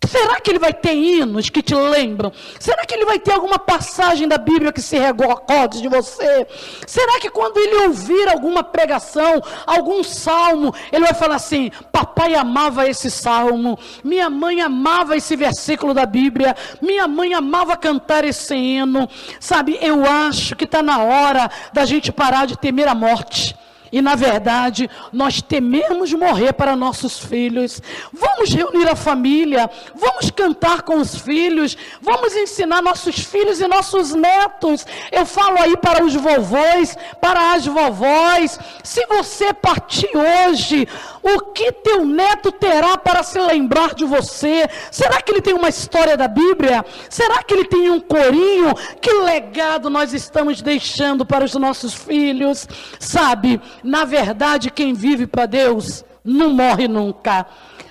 Será que ele vai ter hinos que te lembram? Será que ele vai ter alguma passagem da Bíblia que se recorde de você? Será que quando ele ouvir alguma pregação, algum salmo, ele vai falar assim: papai amava esse salmo, minha mãe amava esse versículo da Bíblia, minha mãe amava cantar esse hino? Sabe, eu acho que está na hora da gente parar de temer a morte. E na verdade, nós tememos morrer para nossos filhos. Vamos reunir a família, vamos cantar com os filhos, vamos ensinar nossos filhos e nossos netos. Eu falo aí para os vovôs, para as vovós: se você partir hoje, o que teu neto terá para se lembrar de você? Será que ele tem uma história da Bíblia? Será que ele tem um corinho? Que legado nós estamos deixando para os nossos filhos? Sabe, na verdade, quem vive para Deus não morre nunca.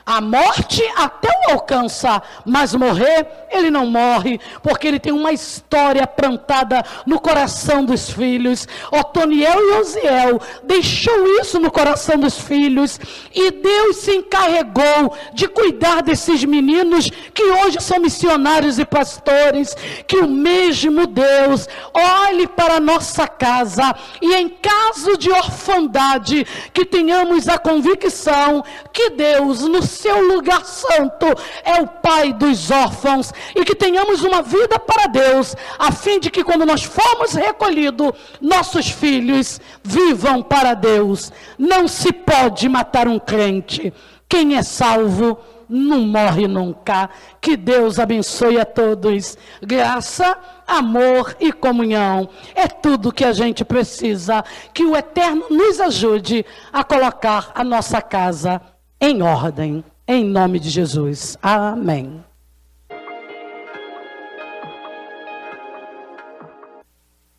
A morte até o alcança, mas morrer, ele não morre, porque ele tem uma história plantada no coração dos filhos. Otoniel e Osiel deixou isso no coração dos filhos, e Deus se encarregou de cuidar desses meninos que hoje são missionários e pastores. Que o mesmo Deus olhe para a nossa casa, e em caso de orfandade, que tenhamos a convicção que Deus, no seu lugar santo, é o Pai dos órfãos, e que tenhamos uma vida para Deus, a fim de que quando nós formos recolhidos, nossos filhos vivam para Deus. Não se pode matar um crente. Quem é salvo não morre nunca. Que Deus abençoe a todos. Graça, amor e comunhão é tudo que a gente precisa. Que o Eterno nos ajude a colocar a nossa casa em ordem, em nome de Jesus. Amém.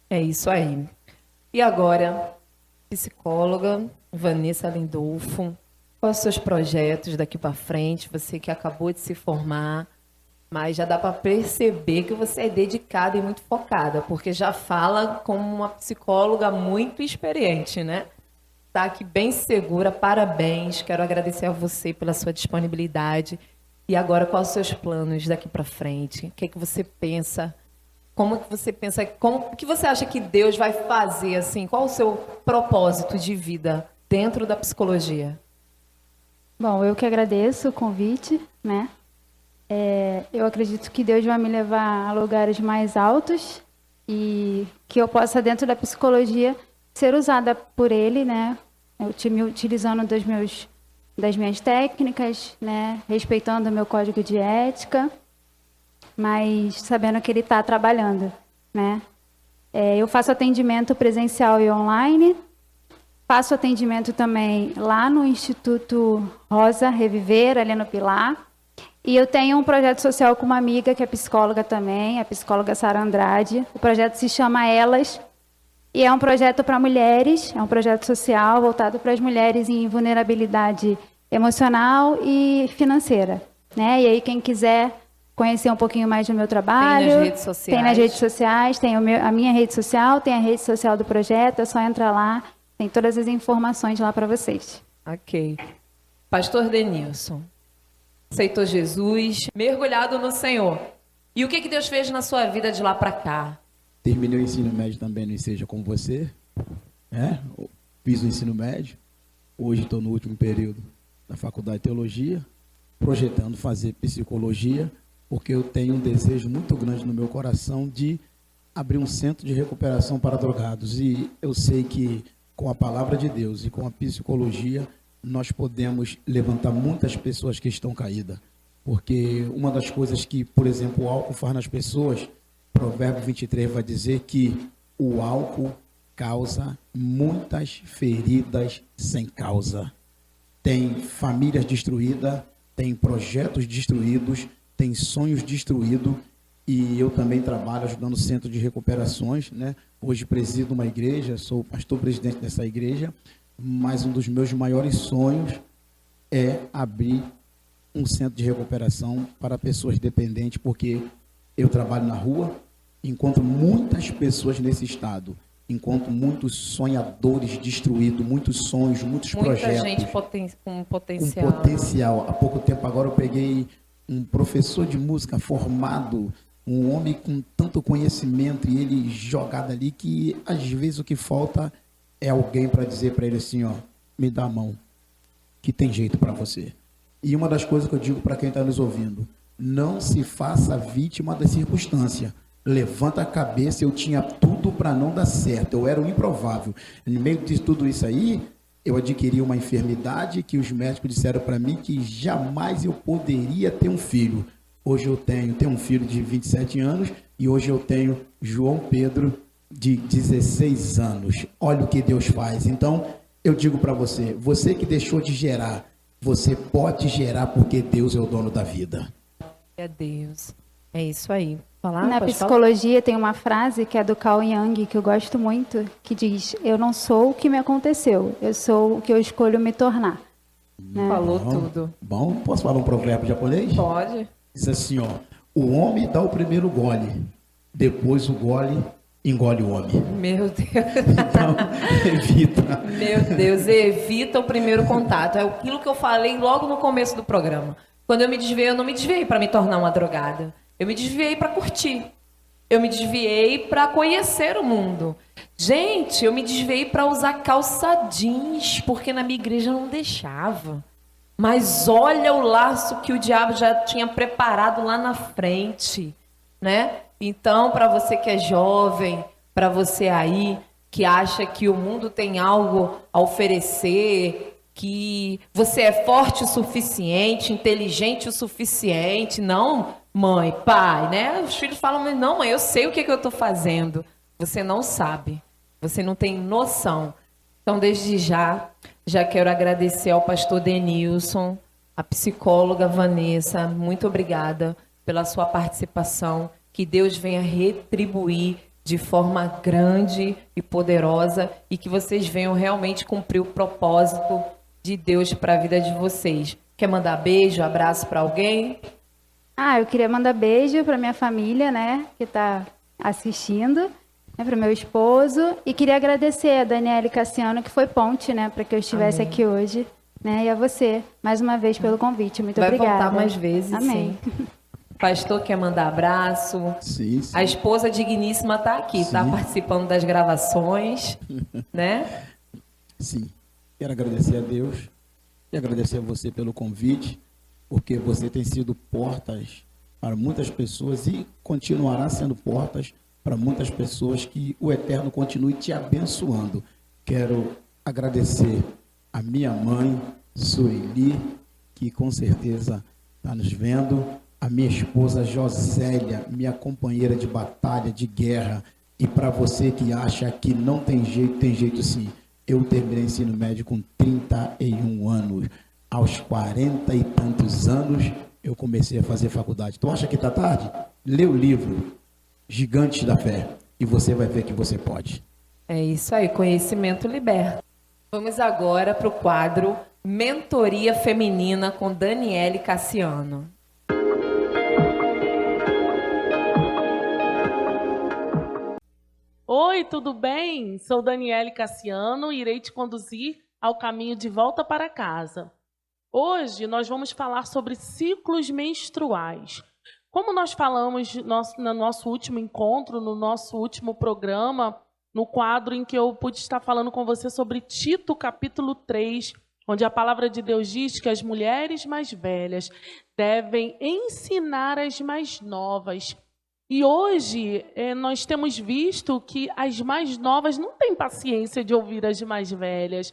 É isso aí. E agora, psicóloga Vanessa Lindolfo, quais os seus projetos daqui para frente? Você que acabou de se formar, mas já dá para perceber que você é dedicada e muito focada, porque já fala como uma psicóloga muito experiente, né? Está aqui bem segura, parabéns. Quero agradecer a você pela sua disponibilidade. E agora, quais os seus planos daqui para frente? O que é que você pensa? Como que você pensa? O que você acha que Deus vai fazer assim? Qual o seu propósito de vida dentro da psicologia? Bom, eu que agradeço o convite, né? Eu acredito que Deus vai me levar a lugares mais altos e que eu possa, dentro da psicologia, ser usada por Ele, né? Me utilizando das minhas técnicas, né? Respeitando o meu código de ética, mas sabendo que Ele está trabalhando, né? Eu faço atendimento presencial e online. Faço atendimento também lá no Instituto Rosa Reviver, ali no Pilar. E eu tenho um projeto social com uma amiga que é psicóloga também, a psicóloga Sara Andrade. O projeto se chama Elas. E é um projeto para mulheres, é um projeto social voltado para as mulheres em vulnerabilidade emocional e financeira, né? E aí quem quiser conhecer um pouquinho mais do meu trabalho... Tem nas redes sociais. Tem nas redes sociais, tem a minha rede social, tem a rede social do projeto, é só entrar lá. Tem todas as informações lá para vocês. Ok. Pastor Denilson, aceitou Jesus, mergulhado no Senhor. E o que Deus fez na sua vida de lá para cá? Terminei o ensino médio também no Seja Como Você. Fiz o ensino médio. Hoje estou no último período da Faculdade de Teologia, projetando fazer psicologia, porque eu tenho um desejo muito grande no meu coração de abrir um centro de recuperação para drogados. E eu sei que com a palavra de Deus e com a psicologia, nós podemos levantar muitas pessoas que estão caídas. Porque uma das coisas que, por exemplo, o álcool faz nas pessoas, Provérbio 23 vai dizer que o álcool causa muitas feridas sem causa. Tem famílias destruídas, tem projetos destruídos, tem sonhos destruídos. E eu também trabalho ajudando o centro de recuperações, né? Hoje presido uma igreja, sou pastor presidente dessa igreja, mas um dos meus maiores sonhos é abrir um centro de recuperação para pessoas dependentes, porque eu trabalho na rua, encontro muitas pessoas nesse estado, encontro muitos sonhadores destruídos, muitos sonhos, muitos projetos. Muita gente com potencial. Com potencial. Há pouco tempo agora eu peguei um professor de música formado, um homem com tanto conhecimento, e ele jogado ali, que às vezes o que falta é alguém para dizer para ele assim, ó, me dá a mão, que tem jeito para você. E uma das coisas que eu digo para quem está nos ouvindo, não se faça vítima da circunstância. Levanta a cabeça, eu tinha tudo para não dar certo, eu era o improvável. No meio de tudo isso aí, eu adquiri uma enfermidade que os médicos disseram para mim que jamais eu poderia ter um filho. Hoje eu tenho um filho de 27 anos e hoje eu tenho João Pedro de 16 anos. Olha o que Deus faz. Então, eu digo para você, você que deixou de gerar, você pode gerar porque Deus é o dono da vida. É Deus. É isso aí. Na psicologia tem uma frase que é do Carl Jung, que eu gosto muito, que diz: eu não sou o que me aconteceu, eu sou o que eu escolho me tornar. Falou Bom, tudo. Bom, posso falar um provérbio japonês? Pode? Diz assim, ó. O homem dá o primeiro gole, depois o gole engole o homem. Meu Deus. Então, evita. Meu Deus, evita o primeiro contato. É aquilo que eu falei logo no começo do programa. Quando eu me desviei, eu não me desviei para me tornar uma drogada. Eu me desviei para curtir. Eu me desviei para conhecer o mundo. Gente, eu me desviei para usar calça jeans, porque na minha igreja não deixava. Mas olha o laço que o diabo já tinha preparado lá na frente, né? Então, para você que é jovem, para você aí que acha que o mundo tem algo a oferecer, que você é forte o suficiente, inteligente o suficiente, não, mãe, pai, né? Os filhos falam, mas não, mãe, eu sei o que eu estou fazendo. Você não sabe, você não tem noção. Então, desde já quero agradecer ao pastor Denilson, a psicóloga Vanessa, muito obrigada pela sua participação, que Deus venha retribuir de forma grande e poderosa e que vocês venham realmente cumprir o propósito de Deus para a vida de vocês. Quer mandar beijo, abraço para alguém? Eu queria mandar beijo para minha família, né, que está assistindo, né, para o meu esposo, e queria agradecer a Daniele Cassiano, que foi ponte, né, para que eu estivesse aqui hoje, né, e a você, mais uma vez, pelo convite. Muito obrigada. Vai voltar mais vezes, Amém. sim. Pastor quer mandar abraço. Sim, sim. A esposa digníssima está aqui, está Sim. participando das gravações, né? Sim. Quero agradecer a Deus e agradecer a você pelo convite, porque você tem sido portas para muitas pessoas e continuará sendo portas para muitas pessoas, que o Eterno continue te abençoando. Quero agradecer a minha mãe, Sueli, que com certeza está nos vendo, a minha esposa Josélia, minha companheira de batalha, de guerra, e para você que acha que não tem jeito sim. Eu terminei ensino médio com 31 anos. Aos 40 e tantos anos, eu comecei a fazer faculdade. Tu acha que está tarde? Lê o livro Gigantes da Fé e você vai ver que você pode. É isso aí, conhecimento liberta. Vamos agora para o quadro Mentoria Feminina com Daniele Cassiano. Oi, tudo bem? Sou Daniele Cassiano e irei te conduzir ao caminho de volta para casa. Hoje nós vamos falar sobre ciclos menstruais. Como nós falamos no nosso último encontro, no nosso último programa, no quadro em que eu pude estar falando com você sobre Tito, capítulo 3, onde a palavra de Deus diz que as mulheres mais velhas devem ensinar as mais novas. E hoje nós temos visto que as mais novas não têm paciência de ouvir as mais velhas.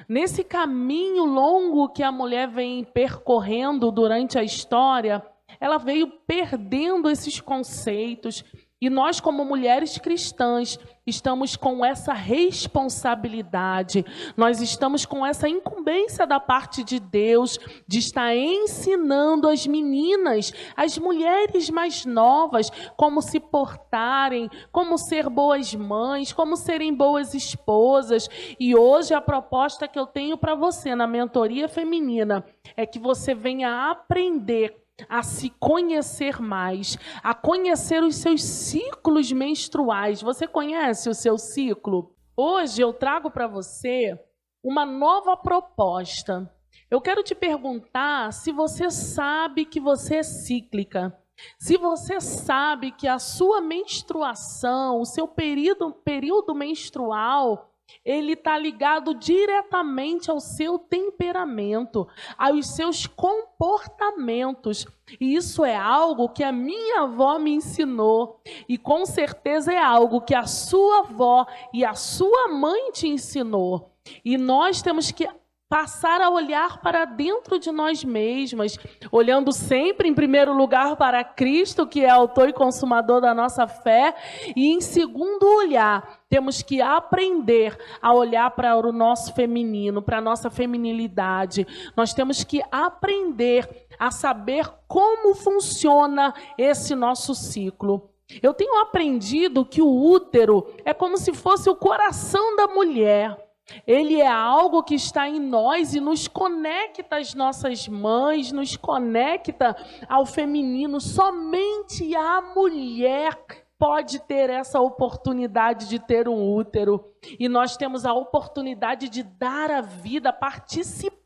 Nesse caminho longo que a mulher vem percorrendo durante a história, ela veio perdendo esses conceitos. E nós, como mulheres cristãs, estamos com essa responsabilidade, nós estamos com essa incumbência da parte de Deus de estar ensinando as meninas, as mulheres mais novas, como se portarem, como ser boas mães, como serem boas esposas. E hoje a proposta que eu tenho para você na mentoria feminina é que você venha aprender a se conhecer mais, a conhecer os seus ciclos menstruais. Você conhece o seu ciclo? Hoje eu trago para você uma nova proposta. Eu quero te perguntar se você sabe que você é cíclica. Se você sabe que a sua menstruação, o seu período menstrual, ele está ligado diretamente ao seu temperamento, aos seus comportamentos. E isso é algo que a minha avó me ensinou. E com certeza é algo que a sua avó e a sua mãe te ensinou. E nós temos que passar a olhar para dentro de nós mesmas, olhando sempre, em primeiro lugar, para Cristo, que é autor e consumador da nossa fé, e em segundo olhar, temos que aprender a olhar para o nosso feminino, para a nossa feminilidade. Nós temos que aprender a saber como funciona esse nosso ciclo. Eu tenho aprendido que o útero é como se fosse o coração da mulher. Ele é algo que está em nós e nos conecta às nossas mães, nos conecta ao feminino. Somente a mulher pode ter essa oportunidade de ter um útero. E nós temos a oportunidade de dar a vida, participar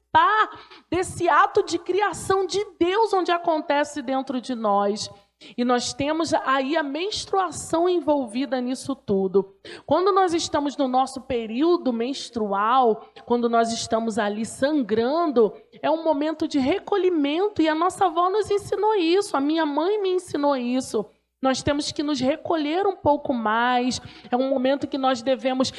desse ato de criação de Deus, onde acontece dentro de nós. E nós temos aí a menstruação envolvida nisso tudo. Quando nós estamos no nosso período menstrual, quando nós estamos ali sangrando, é um momento de recolhimento, e a nossa avó nos ensinou isso, a minha mãe me ensinou isso. Nós temos que nos recolher um pouco mais. É um momento que nós devemos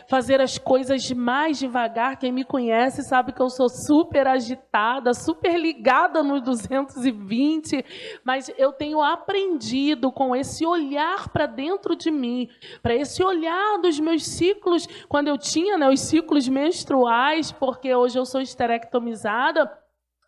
fazer as coisas mais devagar. Quem me conhece sabe que eu sou super agitada, super ligada no 220. Mas eu tenho aprendido com esse olhar para dentro de mim, para esse olhar dos meus ciclos, quando eu tinha, né, os ciclos menstruais, porque hoje eu sou esterectomizada.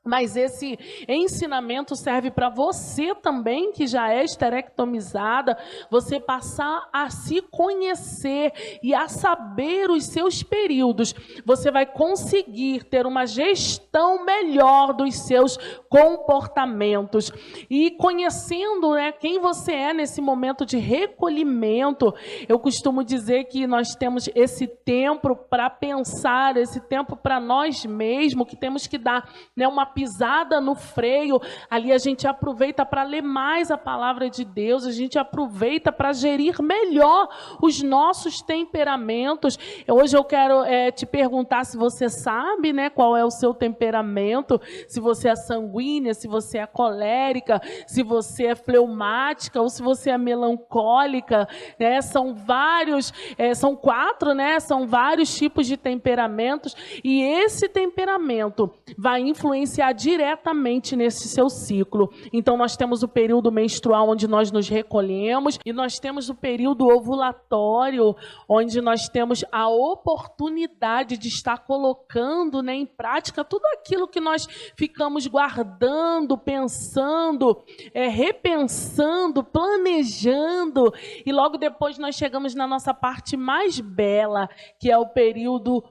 Mas esse ensinamento serve para você também, que já é esterectomizada, você passar a se conhecer e a saber os seus períodos. Você vai conseguir ter uma gestão melhor dos seus comportamentos. E conhecendo, né, quem você é nesse momento de recolhimento, eu costumo dizer que nós temos esse tempo para pensar, esse tempo para nós mesmos, que temos que dar, né, uma pisada no freio. Ali a gente aproveita para ler mais a palavra de Deus, a gente aproveita para gerir melhor os nossos temperamentos. Hoje eu quero te perguntar se você sabe, né, qual é o seu temperamento, se você é sanguínea, se você é colérica, se você é fleumática ou se você é melancólica, né? São vários, são 4, né? São vários tipos de temperamentos, e esse temperamento vai influenciar diretamente nesse seu ciclo. Então nós temos o período menstrual, onde nós nos recolhemos, e nós temos o período ovulatório, onde nós temos a oportunidade de estar colocando, né, em prática tudo aquilo que nós ficamos guardando, pensando, repensando, planejando, e logo depois nós chegamos na nossa parte mais bela, que é o período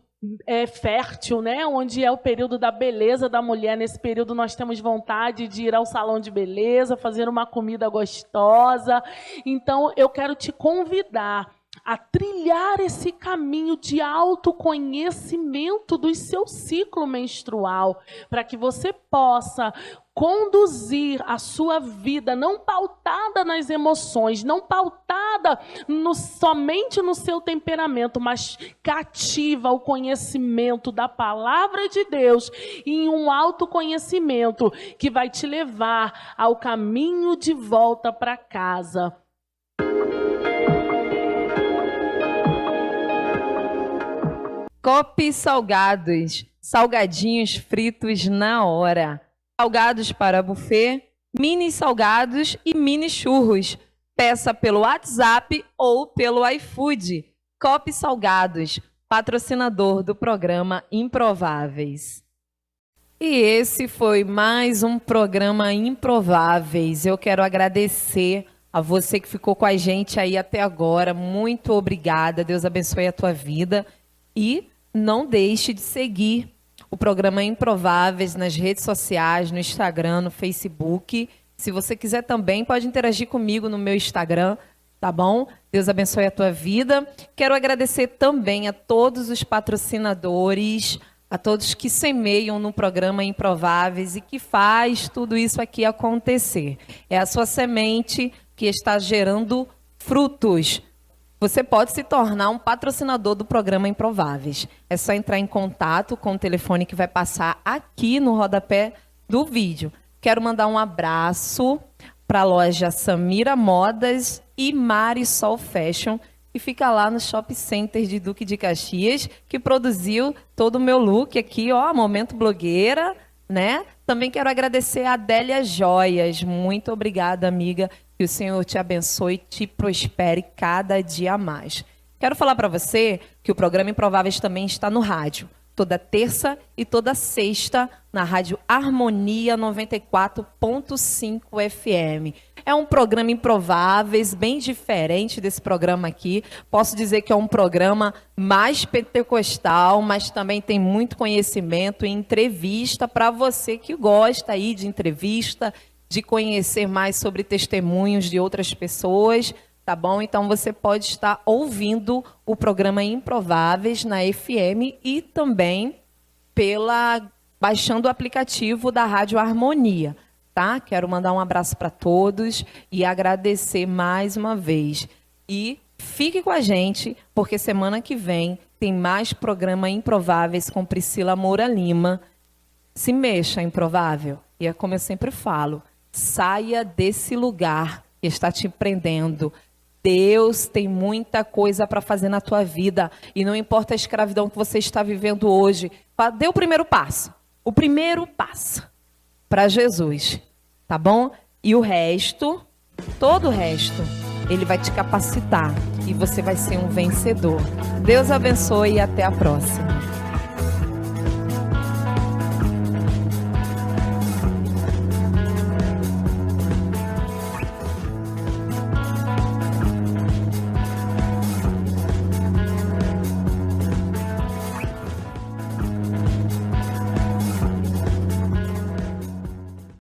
fértil, né? Onde é o período da beleza da mulher. Nesse período nós temos vontade de ir ao salão de beleza, fazer uma comida gostosa. Então eu quero te convidar a trilhar esse caminho de autoconhecimento do seu ciclo menstrual, para que você possa conduzir a sua vida não pautada nas emoções, não pautada somente no seu temperamento, mas cativa ao conhecimento da palavra de Deus, e em um autoconhecimento que vai te levar ao caminho de volta para casa. Copi Salgados, salgadinhos fritos na hora. Salgados para buffet, mini salgados e mini churros. Peça pelo WhatsApp ou pelo iFood. Copi Salgados, patrocinador do programa Improváveis. E esse foi mais um programa Improváveis. Eu quero agradecer a você que ficou com a gente aí até agora. Muito obrigada. Deus abençoe a tua vida. E não deixe de seguir o programa Improváveis nas redes sociais, no Instagram, no Facebook. Se você quiser também, pode interagir comigo no meu Instagram, tá bom? Deus abençoe a tua vida. Quero agradecer também a todos os patrocinadores, a todos que semeiam no programa Improváveis e que faz tudo isso aqui acontecer. É a sua semente que está gerando frutos. Você pode se tornar um patrocinador do programa Improváveis. É só entrar em contato com o telefone que vai passar aqui no rodapé do vídeo. Quero mandar um abraço para a loja Samira Modas e Marisol Fashion, que fica lá no Shopping Center de Duque de Caxias, que produziu todo o meu look aqui, ó, momento blogueira, né? Também quero agradecer a Adélia Joias. Muito obrigada, amiga. Que o Senhor te abençoe e te prospere cada dia mais. Quero falar para você que o programa Improváveis também está no rádio. toda terça e toda sexta na Rádio Harmonia 94.5 FM. É um programa Improváveis, bem diferente desse programa aqui. Posso dizer que é um programa mais pentecostal, mas também tem muito conhecimento e entrevista para você que gosta aí de entrevista, de conhecer mais sobre testemunhos de outras pessoas, tá bom? Então você pode estar ouvindo o programa Improváveis na FM e também baixando o aplicativo da Rádio Harmonia, tá? Quero mandar um abraço para todos e agradecer mais uma vez. E fique com a gente, porque semana que vem tem mais programa Improváveis com Priscila Moura Lima. Se mexa, improvável. E é como eu sempre falo, saia desse lugar que está te prendendo. Deus tem muita coisa para fazer na tua vida. E não importa a escravidão que você está vivendo hoje. Dê o primeiro passo. O primeiro passo para Jesus. Tá bom? E o resto, todo o resto, Ele vai te capacitar. E você vai ser um vencedor. Deus abençoe e até a próxima.